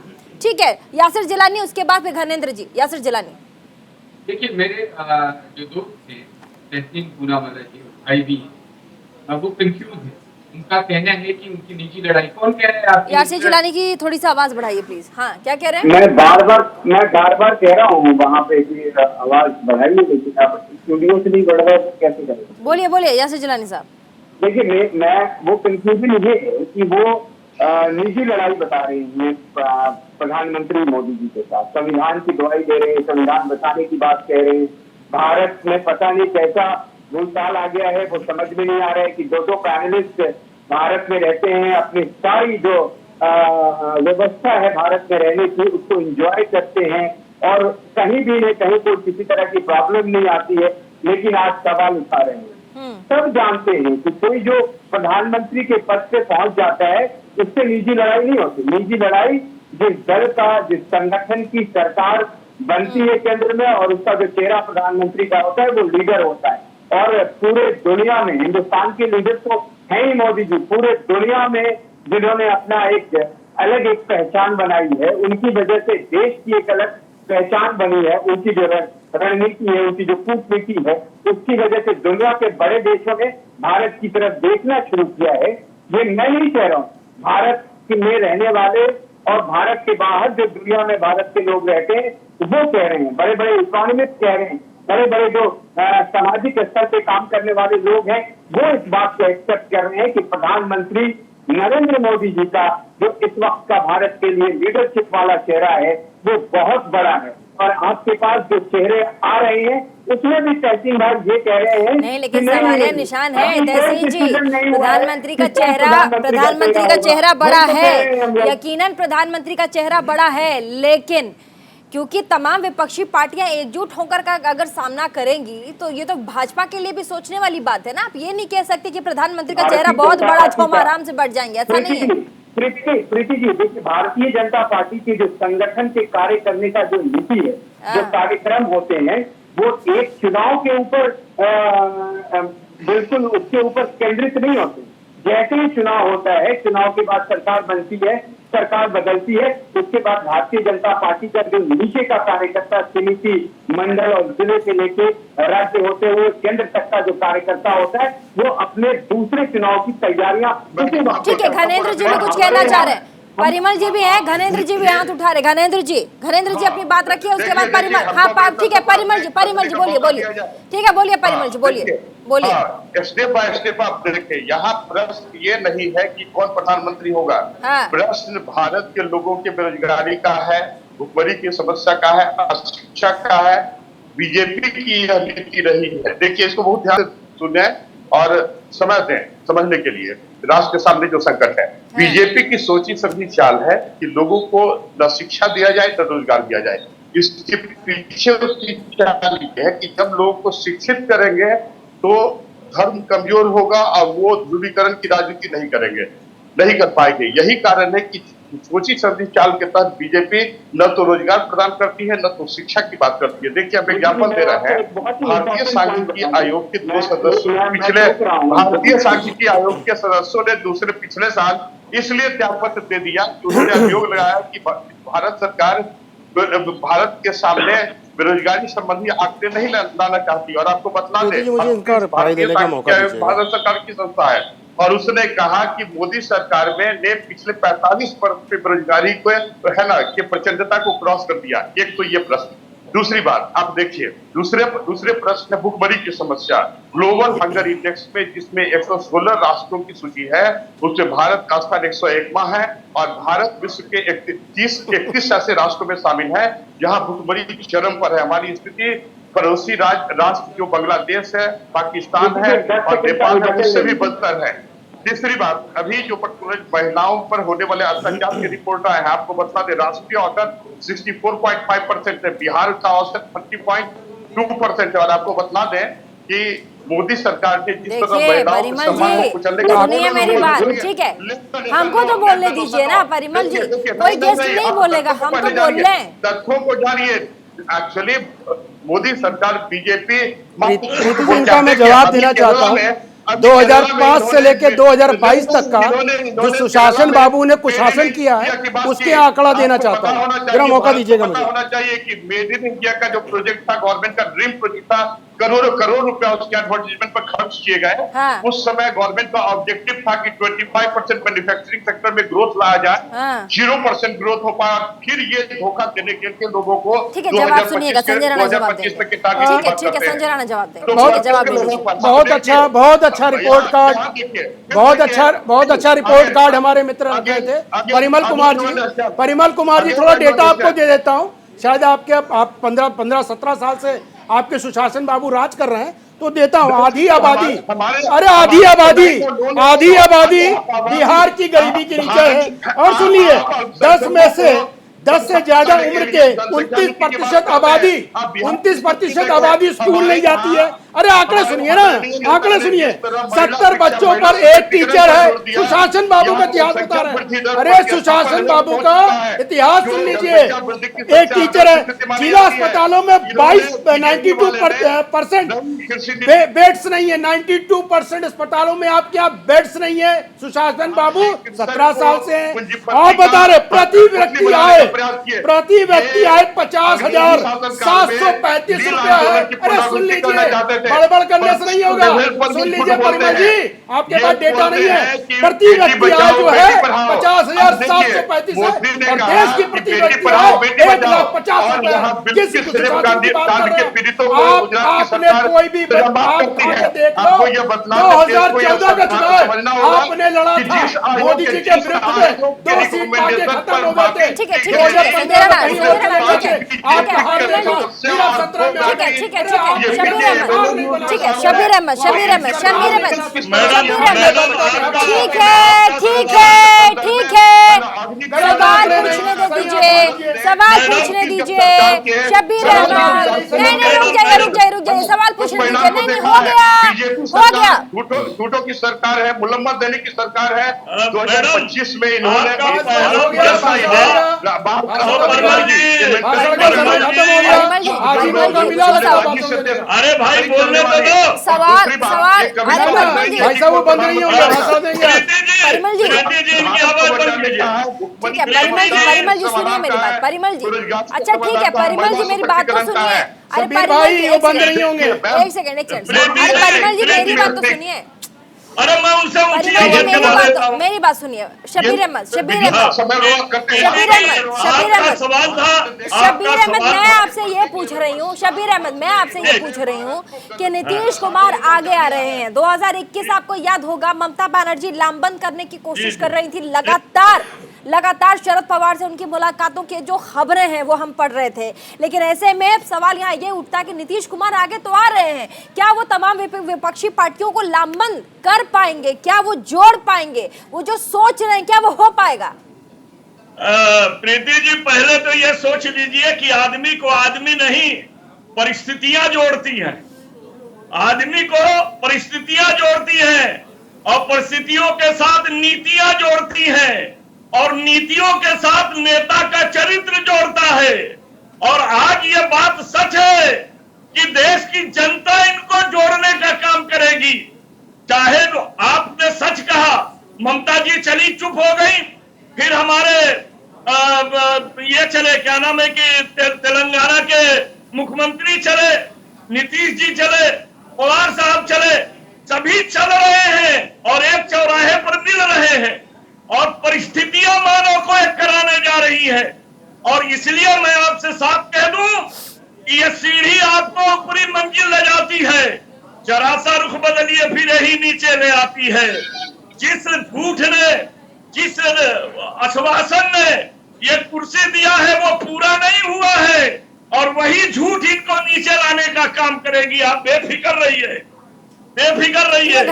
ठीक है यासिर जिलानी, उसके बाद फिर घनेंद्र जी। यासिर जिलानी, देखिए मेरे जो दोस्त थे तहसीन पूनावाला जी, भाई भी, वो कंफ्यूज है। उनका कहना है कि उनकी निजी लड़ाई, कौन कह रहा है आप? यासिर जिलानी की थोड़ी सी आवाज बढ़ाइए प्लीज। हाँ, क्या कह रहे हैं? मैं बार बार कह रहा हूँ वहाँ पे कि आवाज बढ़ाइए, लेकिन आप स्टूडियो से नहीं बढ़ रहे तो कैसे करें? बोलिए यासिर जिलानी साहब। देखिए मैं वो कंफ्यूजन ये है कि वो निजी लड़ाई बता रहे हैं प्रधानमंत्री मोदी जी के साथ, संविधान की दुहाई दे रहे हैं, संविधान बचाने की बात कह रहे हैं। भारत में पता नहीं कैसा भूलचाल आ गया है, वो समझ में नहीं आ रहा है कि दो पैनलिस्ट भारत में रहते हैं, अपनी सारी जो व्यवस्था है भारत में रहने की उसको एंजॉय करते हैं, और कहीं भी नहीं कहीं कोई किसी तरह की प्रॉब्लम नहीं आती है, लेकिन आज सवाल उठा रहे हैं। सब जानते हैं कि कोई जो प्रधानमंत्री के पद पे पहुंच जाता है उससे निजी लड़ाई नहीं होती। निजी लड़ाई जिस दल का, जिस संगठन की सरकार बनती है केंद्र में, और उसका जो चेहरा प्रधानमंत्री का होता है वो लीडर होता है। और पूरे दुनिया में हिंदुस्तान के लीडर तो है ही मोदी जी, पूरे दुनिया में जिन्होंने अपना एक अलग एक पहचान बनाई है, उनकी वजह से देश की एक अलग पहचान बनी है। उनकी जो रणनीति है, उनकी जो कूटनीति है, उसकी वजह से दुनिया के बड़े देशों ने भारत की तरफ देखना शुरू किया है। ये मैं नहीं कह रहा हूँ, भारत में रहने वाले और भारत के बाहर जो दुनिया में भारत के लोग रहते हैं वो कह रहे हैं, बड़े बड़े इकोनॉमिस्ट कह रहे हैं, बड़े बड़े जो सामाजिक स्तर पे काम करने वाले लोग हैं वो इस बात को एक्सेप्ट कर रहे हैं कि प्रधानमंत्री नरेंद्र मोदी जी का जो इस वक्त का भारत के लिए लीडरशिप वाला चेहरा है वो बहुत बड़ा है। और आपके पास जो चेहरे आ रहे हैं उसमें भी तहसीन भाई ये कह रहे हैं नहीं, लेकिन सवालिया निशान है तहसीन जी, प्रधानमंत्री का चेहरा बड़ा है, यकीनन प्रधानमंत्री का चेहरा बड़ा है, लेकिन क्योंकि तमाम विपक्षी पार्टियां एकजुट होकर का अगर सामना करेंगी तो ये तो भाजपा के लिए भी सोचने वाली बात है ना। आप ये नहीं कह सकते कि प्रधानमंत्री का चेहरा बहुत बड़ा तो हम आराम से बढ़ जाएंगे, ऐसा नहीं है। प्रीति जी, देखिए भारतीय जनता पार्टी के जो संगठन के कार्य करने का जो नीति है, जो कार्यक्रम होते हैं, वो एक चुनाव के ऊपर बिल्कुल उसके ऊपर केंद्रित नहीं होते। जैसे ही चुनाव होता है, चुनाव के बाद सरकार बनती है, सरकार बदलती है, उसके बाद भारतीय जनता पार्टी का जो नीचे का कार्यकर्ता समिति, मंडल और जिले से लेके राज्य होते हुए केंद्र तक का जो कार्यकर्ता होता है, वो अपने दूसरे चुनाव की तैयारियां। ठीक है, घनेंद्र जी भी कुछ कहना चाह रहे हैं, परिमल जी भी हैं, घनेंद्र जी भी हाथ उठा रहे। घनेंद्र जी अपनी बात रखिए, उसके बाद परिमल। हाँ ठीक है, परिमल जी बोलिए। ठीक है, बोलिए परिमल जी, बोलिए। स्टेप बाय स्टेप आप देखें, यहाँ प्रश्न ये नहीं है कि कौन प्रधानमंत्री होगा। प्रश्न भारत के लोगों के बेरोजगारी का है, भुखमरी की समस्या का है, अशिक्षा का है। बीजेपी की यह नीति रही है। देखिए, इसको बहुत ध्यान से सुने और समझ दें, समझने के लिए राष्ट्र के सामने जो संकट है। बीजेपी की सोची समझी चाल है कि लोगों को न शिक्षा दिया जाए न रोजगार दिया जाए। इसके पीछे उसकी चाल ये है कि जब लोगों को शिक्षित करेंगे तो धर्म कमजोर होगा और वो ध्रुवीकरण की राजनीति नहीं कर पाएंगे। यही कारण है कि सोची समझी चाल के तहत बीजेपी न तो रोजगार प्रदान करती है, न तो शिक्षा की बात करती है। देखिए, हम एग्जाम्पल दे रहे हैं, भारतीय सांख्यिकी आयोग के 2 सदस्यों भारतीय सांख्यिकी आयोग के सदस्यों ने दूसरे पिछले साल इसलिए त्यागपत्र दे दिया कि उन्होंने अभियोग लगाया कि भारत सरकार भारत के सामने बेरोजगारी संबंधी आंकड़े नहीं लाना चाहती। और आपको बतला दें, भारत सरकार की संस्था है और उसने कहा कि मोदी सरकार ने पिछले 45 वर्ष पे बेरोजगारी को है ना कि प्रचंडता को क्रॉस कर दिया। एक तो ये प्रश्न। दूसरी बात आप देखिए, दूसरे प्रश्न है भुखमरी की समस्या। ग्लोबल हंगर इंडेक्स में जिसमें 116 राष्ट्रों की सूची है, उसमें भारत का स्थान 101वां है और भारत विश्व के 31 ऐसे राष्ट्रों में शामिल है जहां भुखमरी चरम पर है। हमारी स्थिति पड़ोसी राष्ट्र जो बांग्लादेश है, पाकिस्तान है और नेपाल है, उससे भी बदतर है। तीसरी बात, अभी जो महिलाओं पर होने वाले अत्याचार की रिपोर्ट आए हैं, आपको बता दें, राष्ट्रीय औसत 64.5% है, बिहार का औसत 30.2% है। और आपको बता दें कि मोदी सरकार के जिस तरह महिलाओं के सम्मान को कुचलने का, सुनिए मेरी बात, ठीक है, हमको तो बोलने दीजिए ना परिमल जी, कोई गेस्ट नहीं बोलेगा, हम तो बोल रहे हैं। तथ्यों को जानिए। एक्चुअली मोदी सरकार बीजेपी इनका मैं जवाब देना चाहता हूँ। 2005 से लेकर 2022 तक का जो सुशासन बाबू ने कुशासन किया है, उसके आंकड़ा देना चाहता हूँ। जरा मौका दीजिएगा मुझे। होना चाहिए कि मेड इन इंडिया का जो प्रोजेक्ट था, गवर्नमेंट का ड्रीम प्रोजेक्ट था, करोड़ रुपया उसके एडवर्टाइजमेंट पर खर्च किए गए। उस समय गवर्नमेंट का ऑब्जेक्टिव था कि 25% मैन्युफैक्चरिंग सेक्टर में ग्रोथ लाया जाए। 0% ग्रोथ हो पाया। फिर ये धोखा देने के लिए लोगों को जवाब सुनिएगा, संजय राणा जवाब देंगे। ठीक है, संजय राणा जवाब देंगे। बहुत अच्छा रिपोर्ट कार्ड, बहुत अच्छा रिपोर्ट कार्ड हमारे मित्र रख रहे थे। परिमल कुमार जी थोड़ा डेटा आपको दे देता हूँ। शायद आप 15-17 साल से आपके सुशासन बाबू राज कर रहे हैं, तो देता हूँ। आधी आबादी बिहार की गरीबी के नीचे है। और सुनिए, 10 में से 10 से ज्यादा उम्र के 29% आबादी स्कूल नहीं जाती है। अरे आंकड़े सुनिए ना, आंकड़े सुनिए। 70 बच्चों पर एक टीचर है। सुशासन बाबू का इतिहास बता रहे हैं। अरे सुशासन बाबू का इतिहास सुन लीजिए। एक टीचर है। जिला अस्पतालों में 92% बेड्स नहीं है। 92% अस्पतालों में आपके यहाँ बेड्स नहीं है। सुशासन बाबू 17 साल से हैं। आप बता रहे प्रति व्यक्ति आए 50,735 रुपया है। अरे सुन लीजिए, गड़बड़ करने से नहीं होगा। सुन लीजिए परिमल जी, आपके पास डेटा नहीं है। प्रति व्यक्ति आय जो है 50,735 है और देश की प्रति व्यक्ति आय 1,50,000 रुपया। किस आपने कोई भी बात देख लो। 2014 का चुनाव आपने लड़ा था मोदी जी के विरुद्ध में, 2 सीट पाके खत्म हो गए थे। ठीक है, शबीर अहमद, ठीक है, सवाल पूछने दीजिए शबीर अहमद। नहीं, रुक जाइए, सवाल पूछने दीजिए। नहीं, हो गया। हो गया। झूठों की सरकार है, मुलम्मत देने की सरकार है। 2025 में इन्होंने अरे भाई बोलने तो दो। सवाल भाई साहब वो बंद नहीं होंगे, परिमल जी ठीक है, परिमल जी सुनिए मेरी बात, परिमल जी अच्छा ठीक है, परिमल जी मेरी बात तो सुनिए। अरे परिमल जी वो बंद नहीं होंगे, एक सेकंड अरे परिमल जी मेरी बात तो सुनिए। अरे मैं उनसे मेरी बात सुनिए। शबीर अहमद मैं आपसे ये पूछ रही हूँ, शबीर अहमद मैं आपसे ये पूछ रही हूँ कि नीतीश कुमार आगे आ रहे हैं। 2021 आपको याद होगा, ममता बनर्जी लामबंद करने की कोशिश कर रही थी लगातार शरद पवार से उनकी मुलाकातों के जो खबरें हैं वो हम पढ़ रहे थे। लेकिन ऐसे में सवाल यहाँ ये उठता है कि नीतीश कुमार आगे तो आ रहे हैं, क्या वो तमाम विपक्षी पार्टियों को लामबंद कर पाएंगे? क्या वो जोड़ पाएंगे? वो जो सोच रहे हैं क्या वो हो पाएगा? प्रीति जी पहले तो ये सोच लीजिए कि आदमी को आदमी नहीं परिस्थितियां जोड़ती हैं। आदमी को परिस्थितियां जोड़ती हैं और परिस्थितियों के साथ नीतियां जोड़ती हैं और नीतियों के साथ नेता का चरित्र जोड़ता है। और आज ये बात सच है कि देश की जनता इनको जोड़ने का काम करेगी। चाहे तो आपने सच कहा, ममता जी चली चुप हो गई, फिर हमारे ये चले क्या नाम है कि तेलंगाना के मुख्यमंत्री चले, नीतीश जी चले, पवार साहब चले, सभी चल रहे हैं और एक चौराहे पर मिल रहे हैं और परिस्थितियां मानव को एक कराने जा रही है। और इसलिए मैं आपसे साफ कह दूं कि ये सीढ़ी आपको ऊपरी मंजिल ले जाती है, जरा सा रुख बदलिए फिर ही नीचे ले आती है। जिस झूठ ने, जिस आश्वासन ने ये कुर्सी दिया है वो पूरा नहीं हुआ है और वही झूठ इनको नीचे लाने का काम करेगी। आप बेफिक्र रहिए, बेफिक्र रहिए।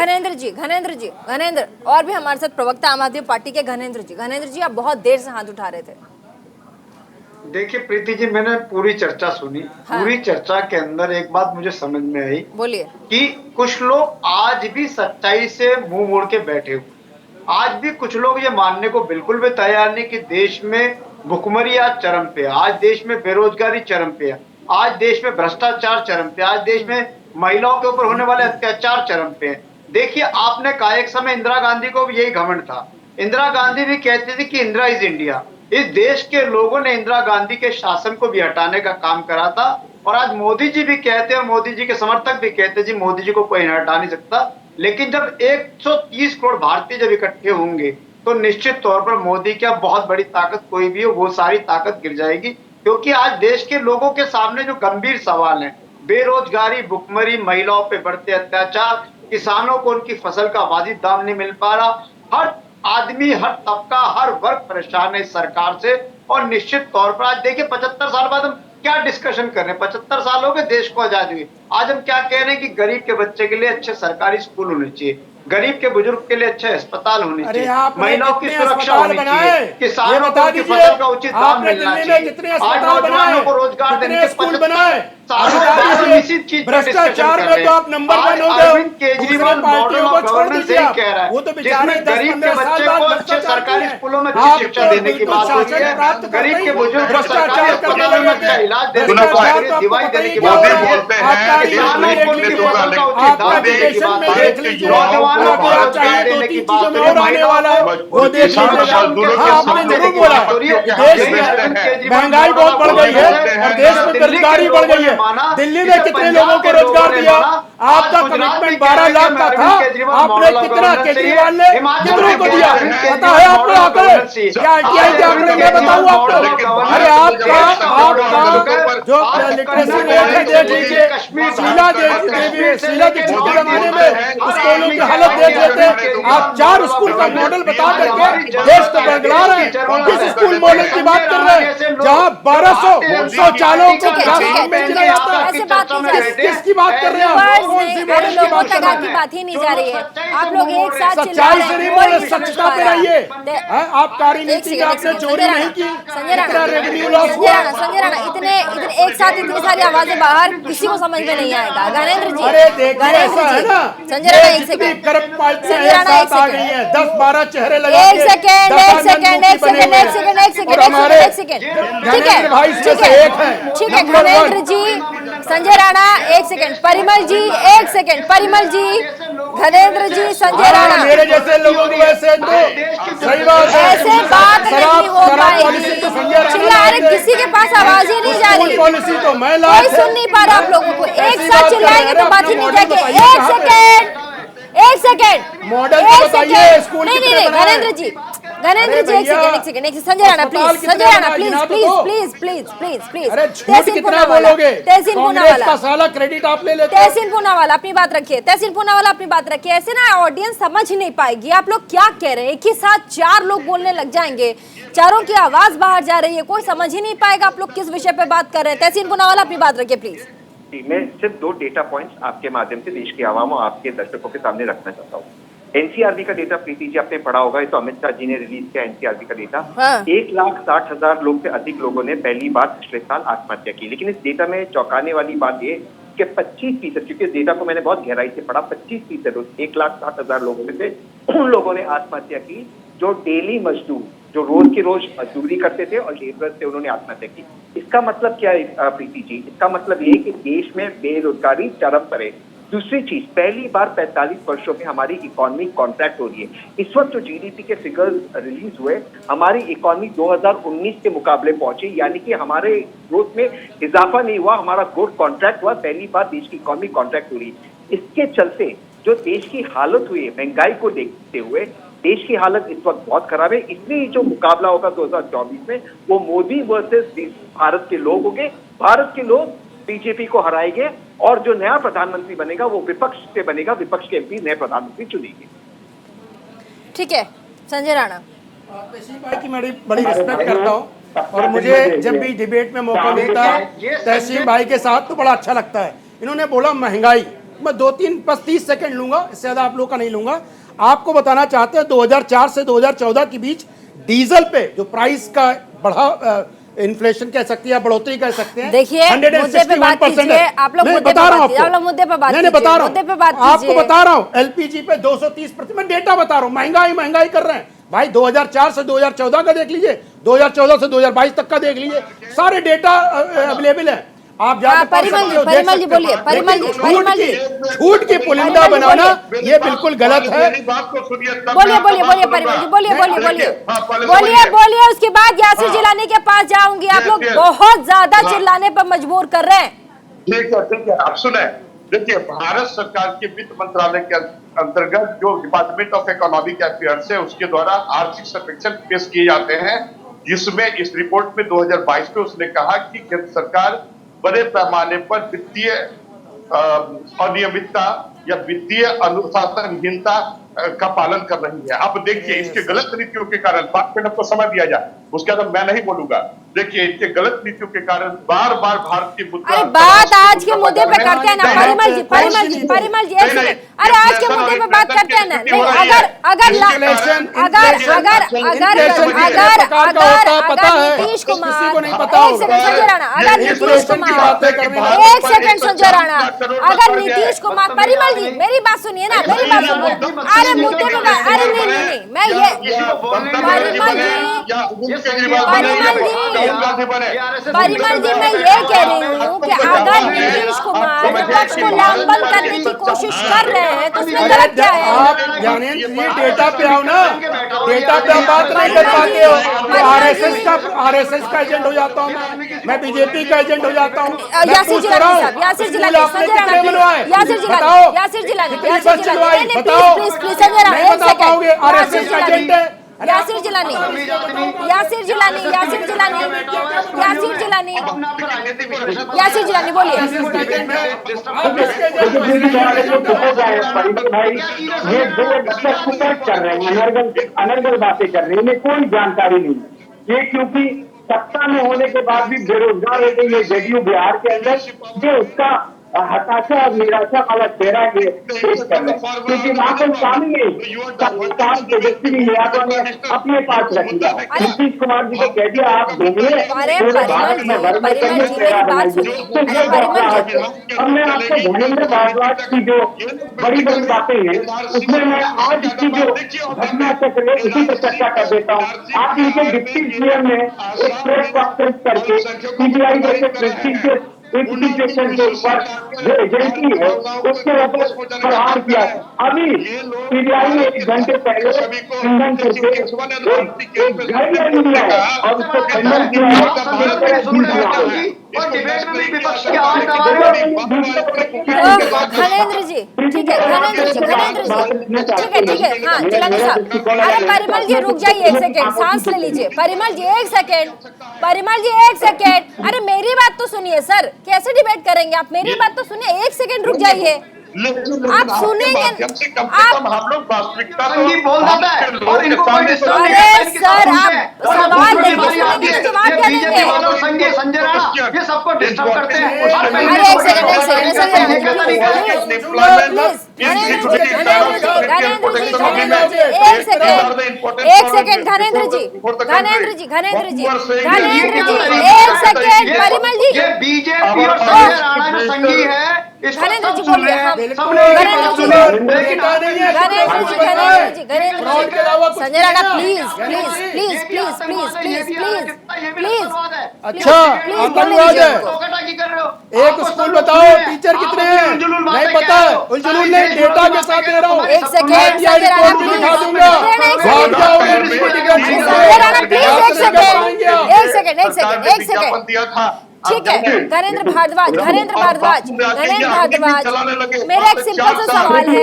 घनेंद्र और भी हमारे साथ प्रवक्ता आम आदमी पार्टी के घनेंद्र जी आप बहुत देर से हाथ उठा रहे थे। देखिए प्रीति जी, मैंने पूरी चर्चा सुनी। पूरी चर्चा के अंदर एक बात मुझे समझ में आई, बोलिए, कि कुछ लोग आज भी सच्चाई से मुंह मोड़ के बैठे हुए। आज भी कुछ लोग ये मानने को बिल्कुल भी तैयार नहीं कि देश में भुखमरी आज चरम पे है, आज देश में बेरोजगारी चरम पे है, आज देश में भ्रष्टाचार चरम पे, आज देश में महिलाओं के ऊपर होने वाले अत्याचार चरम पे है। देखिए आपने कहा एक समय इंदिरा गांधी को भी यही घमंड था। इंदिरा गांधी भी कहती थी कि इंदिरा इज इंडिया। इस देश के लोगों ने इंदिरा गांधी के शासन को भी हटाने का काम करा था और आज मोदी जी भी कहते हैं, मोदी जी के समर्थक भी कहते हैं जी मोदी जी को कोई हटा नहीं सकता। लेकिन जब 130 करोड़ भारतीय जब इकट्ठे होंगे तो निश्चित तौर पर मोदी क्या बहुत बड़ी ताकत कोई भी हो वो सारी ताकत गिर जाएगी। क्योंकि आज देश के लोगों के सामने जो गंभीर सवाल है, बेरोजगारी, भुखमरी, महिलाओं पे बढ़ते अत्याचार, किसानों को उनकी फसल का वाजिब दाम नहीं मिल पा रहा, हर आदमी, हर तबका, हर वर्ग परेशान है इस सरकार से। और निश्चित तौर पर आज देखिए 75 साल बाद हम क्या डिस्कशन कर रहे हैं। 75 साल हो गए देश को आजादी हुई, आज हम क्या कह रहे हैं कि गरीब के बच्चे के लिए अच्छे सरकारी स्कूल होने चाहिए, गरीब के बुजुर्ग के लिए अच्छे अस्पताल होने चाहिए, महिलाओं की सुरक्षा होनी चाहिए, किसानों को उनकी फसल का उचित दाम मिलना चाहिए, आज नौजवानों को रोजगार देने के 75 भ्रष्टाचार में तो आप नंबर 1 हो गए। Arvind Kejriwal model of governance यही कह रहा है, वो तो जिसमें गरीब के बच्चे को अच्छे सरकारी स्कूलों में अच्छी शिक्षा देने की बात होती है, गरीब के बुजुर्ग को सरकारी अस्पतालों में अच्छा इलाज देने की बात, दवाई देने की बात होती है, किसानों को उनकी फसल का उचित दाम देने की बात है, नौजवानों को रोजगार देने की बात है, महिलाओं को महंगाई बहुत बढ़ गई है और देश में बेरोजगारी बढ़ गई है। दिल्ली में कितने लोगों को रोजगार दिया? आपका कमिटमेंट 12 लाख का था, आपने कितना, केजरीवाल ने कितनों को दिया पता है आपको? आंकड़े क्या आईटीआई के आंकड़े मैं बताऊं आपको? अरे आपका जो लिटरेसी रेट है देख लीजिए, शीला दीक्षित के जमाने में स्कूलों की हालत देख लेते। आप 4 स्कूल का मॉडल बता करके देश को बदला रहे हैं। किस स्कूल मॉडल की बात कर रहे हैं जहाँ 1200 शौचालयों को किसकी बात कर रहे हैं? कौन सी नहीं, मॉडल की लोगों बात कर तक रहे आपकी हैं? बात ही नहीं जा रही है। आप लोग एक साथ चिल्ला सच्चाई रहे से नहीं हैं, बोल कोई रहे, नहीं समझ सच्चा पा पे रहा रहिए। है। आबकारी एक नीति सेकंड, का एक आपने सेकंड, चोरी संजय नहीं राणा, की, संजय राणा, इतना रेवेन्यू लॉस संजय हुआ। राणा, संजय राणा, इतने एक साथ इतनी सारी आवाजें बाहर किसी को समझ में नहीं आएगा। गणेंद्र जी, अरे देखिए, ऐसा है ना, संजय राणा एक जितनी सेकंड, करप्ट पार्टियां संजय एक राणा एक साथ आ गई सेकंड, हैं, 10-12 चेहरे लगा एक के सेकंड, एक दशानंद सेकंड, एक मुखी बने सेकंड, हुए एक सेकंड, एक हैं। सेकंड, और एक हमारे सेकंड, एक सेकंड, ठीक धर्मेंद्र भाई है, इसमें ठीक से है, एक है, ठीक है। नंबर धर्मेंद्र 1। जी, संजय राणा एक सेकंड, परिमल जी एक सेकंड, परिमल जी, धर्मेंद्र जी, संजय राणा, मेरे जैसे लोगों को वैसे तो सही बात है, ऐसे बात नहीं हो शराब पॉलिसी तो संजय राणा चिल्ला लाए रहे, थे। किसी के पास आवाज ही नहीं जा रही, पॉलिसी तो मैं लाया कोई था। सुन नहीं पा रहा आप लोगों को। एक ऐसी साथ बात कर चिल्लाएंगे रहे तो हैं, बात अपना ही नहीं मॉडल जाएगी। बताइए एक कहाँ पे? सेकंड, एक सेकंड, मॉडल एक तो बताइए, सेकंड। स्कूल नहीं कितने नहीं बनाए? धर्मेंद्र जी, धर्मेंद्र जी, एक सेकंड, एक सेकंड, एक सेकंड, संजय राणा अस्पताल प्लीज, कितने संजय राणा बनाए? प्लीज गिना तो प्लीज दो। Please please please please. अरे झूठ तहसीन कितना पूनावाला, बोलोगे? तहसीन कांग्रेस पूनावाला, का साला क्रेडिट आप ले लेते हो। तहसीन पूनावाला अपनी बात रखिए, तहसीन पूनावाला अपनी बात रखिए। ऐसे ना ऑडियंस समझ ही नहीं पाएगी आप लोग क्या कह रहे हैं। एक ही साथ 4 लोग बोलने लग जाएंगे, चारों की आवाज बाहर जा रही है, कोई समझ ही नहीं पाएगा आप लोग किस विषय पे बात कर रहे हैं। तहसीन पूनावाला अपनी बात रखिए प्लीज। मैं सिर्फ 2 डेटा पॉइंट्स आपके माध्यम से देश के आवाम और आपके दर्शकों के सामने रखना चाहता हूँ। एनसीआरबी का डेटा प्रीति जी आपने पढ़ा होगा, ये तो अमित शाह जी ने रिलीज किया एनसीआरबी का डेटा। 1,60,000 लोग से अधिक लोगों ने पहली बार पिछले साल आत्महत्या की। लेकिन इस डेटा में चौंकाने वाली बात ये कि 25%, क्योंकि इस डेटा को मैंने बहुत गहराई से पढ़ा, 25% 1,60,000 लोगों में से उन लोगों ने आत्महत्या की जो डेली मजदूर, जो रोज की रोज मजदूरी करते थे और लेबर से उन्होंने आत्महत्या की। इसका मतलब क्या है प्रीति जी? इसका मतलब ये कि देश में बेरोजगारी चरम पर है। दूसरी चीज, पहली बार 45 वर्षों में हमारी इकोनॉमी कॉन्ट्रैक्ट हो रही है। इस वक्त जो जीडीपी के फिगर्स रिलीज हुए, हमारी इकोनॉमी 2019 के मुकाबले पहुंची, यानी कि हमारे ग्रोथ में इजाफा नहीं हुआ, हमारा ग्रोथ कॉन्ट्रैक्ट हुआ। पहली बार देश की इकोनॉमी कॉन्ट्रैक्ट हो रही है। इसके चलते जो देश की हालत हुई है, महंगाई को देखते हुए देश की हालत इस वक्त बहुत खराब है। इसलिए जो मुकाबला होगा 2024 में, वो मोदी वर्सेस भारत के लोग होंगे। भारत के लोग बीजेपी को हराएंगे और जो नया प्रधानमंत्री बनेगा वो विपक्ष से बनेगा, विपक्ष के एमपी नए प्रधानमंत्री चुनेंगे। ठीक है संजय राणा, भाई की मैं बड़ी रिस्पेक्ट करता हूँ और मुझे जब भी डिबेट में मौका मिलता है तहसीन भाई के साथ तो बड़ा अच्छा लगता है। इन्होंने बोला महंगाई, मैं 2-3 बस 30 सेकंड लूंगा, इससे ज्यादा आप लोग का नहीं लूंगा। आपको बताना चाहते हैं 2004 से 2014 के बीच डीजल पे जो प्राइस का बढ़ा, इन्फ्लेशन कह सकते हैं या बढ़ोतरी कह सकते हैं, देखिए मुद्दे पे बात कीजिए, आप लोग मुद्दे पे बात कीजिए, आप लोग मुद्दे पे बात कीजिए, बता रहा मुद्दे पे हूँ बात आपको, कीजिए। बता रहा हूँ एलपीजी पे 230%, मैं डेटा बता रहा हूँ। महंगाई कर रहे हैं भाई, 2004 से 2014 का देख लीजिए, 2014 से 2022 तक का देख लीजिए, सारे डेटा अवेलेबल है। आप जाकर परिमल जी बोलिए, परिमल जी छूट की पुलिंदा बनाना ये बिल्कुल गलत है। बोलिए परिमल जी, बोलिए। उसके बाद यासिर जिलानी के पास जाऊंगी। आप लोग बहुत ज्यादा चिल्लाने पर मजबूर कर रहे हैं। ठीक है, आप सुने। देखिए, भारत सरकार के वित्त मंत्रालय के अंतर्गत जो डिपार्टमेंट ऑफ इकोनॉमिक अफेयर्स है, उसके द्वारा आर्थिक सर्वेक्षण पेश किए जाते हैं, जिसमें इस रिपोर्ट में 2022 में उसने कहा कि केंद्र सरकार बड़े पैमाने पर वित्तीय अनियमितता या वित्तीय अनुशासनहीनता का पालन कर रही है। अब देखिए, इसके गलत नीतियों के कारण, बात पे आपको समझ दिया जाए, उसके बाद मैं नहीं बोलूंगा। देखिए, इनके गलत नीतियों के कारण बार बार भारत की मुद्रा, अरे बात आज के मुद्दे पे करते हैं ना परिमल जी एक सेकंड, अरे आज के मुद्दे पे बात करते हैं ना। नहीं, अगर नीतीश कुमार, एक सेकंड संजय राणा, अगर नीतीश कुमार, एक सेकंड संजय राणा, अगर नीतीश कुमार, परिमल जी मेरी बात सुनिए ना, मेरी बात सुनिए। अरे मुद्दे पे बात, अरे नहीं, मैं ये परिमल जी मैं ये कह रही हूँ कि अगर नीतीश कुमार विपक्ष को लामबंद करने की कोशिश कर रहे हैं तो उसमें गलत क्या है? आप ज्ञानेंद्र डेटा पे आओ ना, डेटा पे आप बात नहीं कर पाते हो। आरएसएस का एजेंट हो जाता हूँ मैं बीजेपी का एजेंट हो जाता हूँ। यासिर जिलानी, यासिर जिलानी, प्लीज संजय राणा, एक सेकंड, आरएसएस का एजेंट है यासिर जिलानी बोलिए। भाई ये दो कर रहे हैं, अनर्गल बातें कर रहे हैं, इन्हें कोई जानकारी नहीं। ये क्योंकि सत्ता में होने के बाद भी बेरोजगार हो गई है जेडीयू बिहार के अंदर, ये उसका हताशा और निराशा वाला चेहरा ये पेश कर रहे हैं, क्योंकि वहाँ पर काम तेजस्वी यादव ने अपने पास रख लिया। नीतीश कुमार जी को कह दिया आप घूमिए भारत में घर में करिए चेहरा बनाइए। तो ये बात अब मैं आपको धर्मेंद्र भारद्वाज की जो बड़ी बड़ी बातें हैं उसमें मैं आज की जो घटना चक्र है उसी पर चर्चा कर देता हूँ। आप इनके डिप्टी सीएम ने एक प्रेस कॉन्फ्रेंस करके सीबीआई जैसे प्रेस्टीजियस इंस्टीट्यूशन के ऊपर जो एजेंसी है उसके ऊपर प्रहार किया। अभी सीबीआई ने 1 घंटे पहले खंडन करके एक घर लिया है और उसको खंडन किया है। धनेंद्र जी ठीक है, धनेंद्र जी ठीक है हाँ जिलानी साहब, अरे परिमल जी रुक जाइए 1 सेकेंड, सांस ले लीजिए। परिमल जी 1 सेकेंड, परिमल जी 1 सेकेंड, अरे मेरी बात तो सुनिए सर, कैसे डिबेट करेंगे आप? मेरी बात तो सुनिए, 1 सेकेंड रुक जाइए। आप सुनेंगे आप हम लोग वास्तविकता बोल देता है और इनको अरे सर आप सवाल देखिए, जवाब क्या देंगे? संजय राणा ये सबको डिस्टर्ब करते हैं। अरे 1 सेकेंड धनेंद्र जी 1 सेकेंड, परिमल जी ये बीजेपी और संजय राणा जो संगी है धनेंद्र जी बोलिए। संजय राणा प्लीज। अच्छा अनुराग है, एक स्कूल बताओ टीचर कितने हैं? नहीं पता है, उलझुल नहीं, डेटा के साथ दे रहा हूँ। 1 सेकेंड रिपोर्ट भी दिखा दूंगा, भाग जाओगे। एक सेकेंड ठीक है। धनेंद्र भारद्वाज मेरा एक सिंपल सा सवाल है,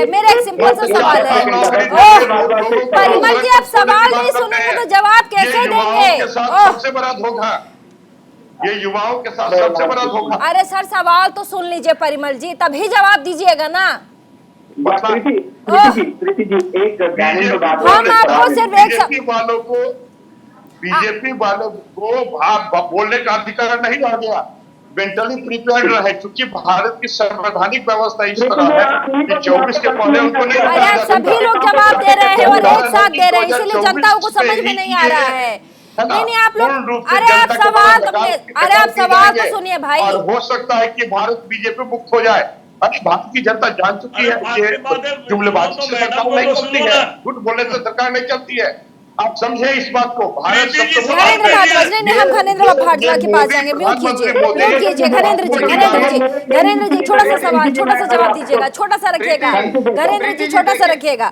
परिमल जी आप सवाल नहीं सुनेंगे तो जवाब कैसे देंगे? सबसे बड़ा धोखा, ये युवाओं के साथ सबसे बड़ा धोखा। अरे सर सवाल तो सुन लीजिए परिमल जी, तभी जवाब दीजिएगा ना। प्रीति जी एक हम आपको सिर्फ बीजेपी वालों को बोलने का अधिकार नहीं रह गया, मेंटली प्रिपेयर्ड रहे, क्योंकि भारत की संवैधानिक व्यवस्था इस तरह है कि 24 के पहले उनको नहीं। अरे सभी लोग जवाब दे रहे हैं और एक साथ दे रहे हैं, इसलिए जनता को समझ में नहीं आ रहा है। नहीं आप लोग, अरे आप सवाल तो सुनिए भाई। और हो सकता है कि भारत बीजेपी मुक्त हो जाए। अरे भारत की जनता जान चुकी है कि जुमलेबाजी से सरकार नहीं चलती है, झूठ बोलने से सरकार नहीं चलती है। आप समझे इस बात को। भारत धनेंद्र भारद्वाज नहीं, हम धनेंद्र भारद्वाज के पास जाएंगे। म्यूट कीजिए धनेंद्र जी छोटा सा सवाल, छोटा सा जवाब दीजिएगा, छोटा सा रखिएगा धनेंद्र जी, छोटा सा रखिएगा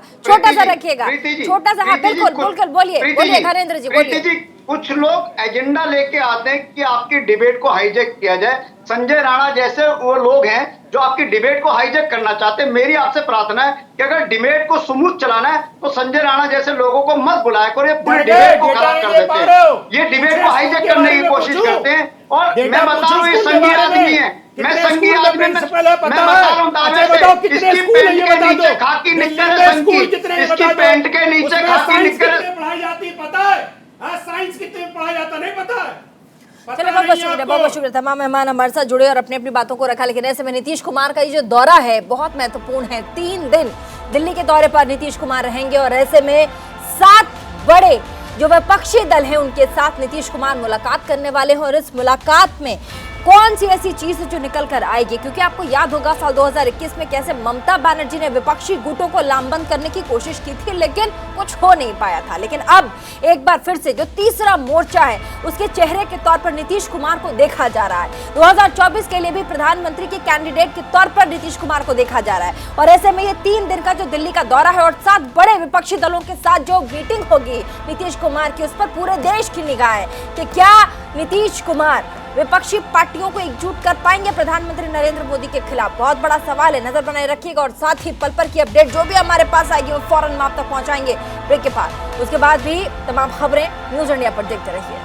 छोटा सा। हाँ बिल्कुल बोलिए धनेंद्र जी बोलिए। कुछ लोग एजेंडा लेके आते हैं कि आपकी डिबेट को हाईजैक किया जाए। संजय राणा जैसे वो लोग हैं जो आपकी डिबेट को हाईजैक करना चाहते हैं। मेरी आपसे प्रार्थना है कि अगर डिबेट को स्मूथ चलाना है तो संजय राणा जैसे लोगों को मत बुलाया करो, ये पूरी डिबेट को खराब कर देते हैं, ये डिबेट को हाईजैक करने की कोशिश करते हैं। और मैं बता रहा हूँ ये संघीय आदमी है, मैं संघीय आदमी मैं बता रहा हूँ दावे से, इसकी पेंट के नीचे खाकी निक्कर है संघी, इसकी पेंट के नीचे खाकी निक्कर पढ़ाई जाती पता है? साइंस कितने पढ़ाया जाता नहीं पता है? चलो बहुत शुक्रिया तमाम मेहमान हमारे साथ जुड़े और अपनी अपनी बातों को रखा। लेकिन ऐसे में नीतीश कुमार का ये जो दौरा है बहुत महत्वपूर्ण है। 3 दिन दिल्ली के दौरे पर नीतीश कुमार रहेंगे और ऐसे में 7 बड़े जो विपक्षी दल हैं उनके साथ नीतीश कुमार मुलाकात करने वाले हैं। और इस मुलाकात में कौन सी ऐसी चीज है जो निकल कर आएगी, क्योंकि आपको याद होगा साल 2021 में कैसे ममता बनर्जी ने विपक्षी गुटों को लामबंद करने की कोशिश की थी लेकिन कुछ हो नहीं पाया था। लेकिन अब एक बार फिर से जो तीसरा मोर्चा है उसके चेहरे के तौर पर नीतीश कुमार को देखा जा रहा है। 2024 के लिए भी प्रधानमंत्री के कैंडिडेट के तौर पर नीतीश कुमार को देखा जा रहा है। और ऐसे में ये 3 दिन का जो दिल्ली का दौरा है और 7 बड़े विपक्षी दलों के साथ जो मीटिंग होगी नीतीश कुमार की, उस पर पूरे देश की निगाह है कि क्या नीतीश कुमार विपक्षी पार्टियों को एकजुट कर पाएंगे प्रधानमंत्री नरेंद्र मोदी के खिलाफ। बहुत बड़ा सवाल है, नजर बनाए रखिएगा। और साथ ही पल पल की अपडेट जो भी हमारे पास आएगी वो फौरन हम आप तक पहुंचाएंगे ब्रेक के बाद। उसके बाद भी तमाम खबरें न्यूज़ इंडिया पर देखते रहिए।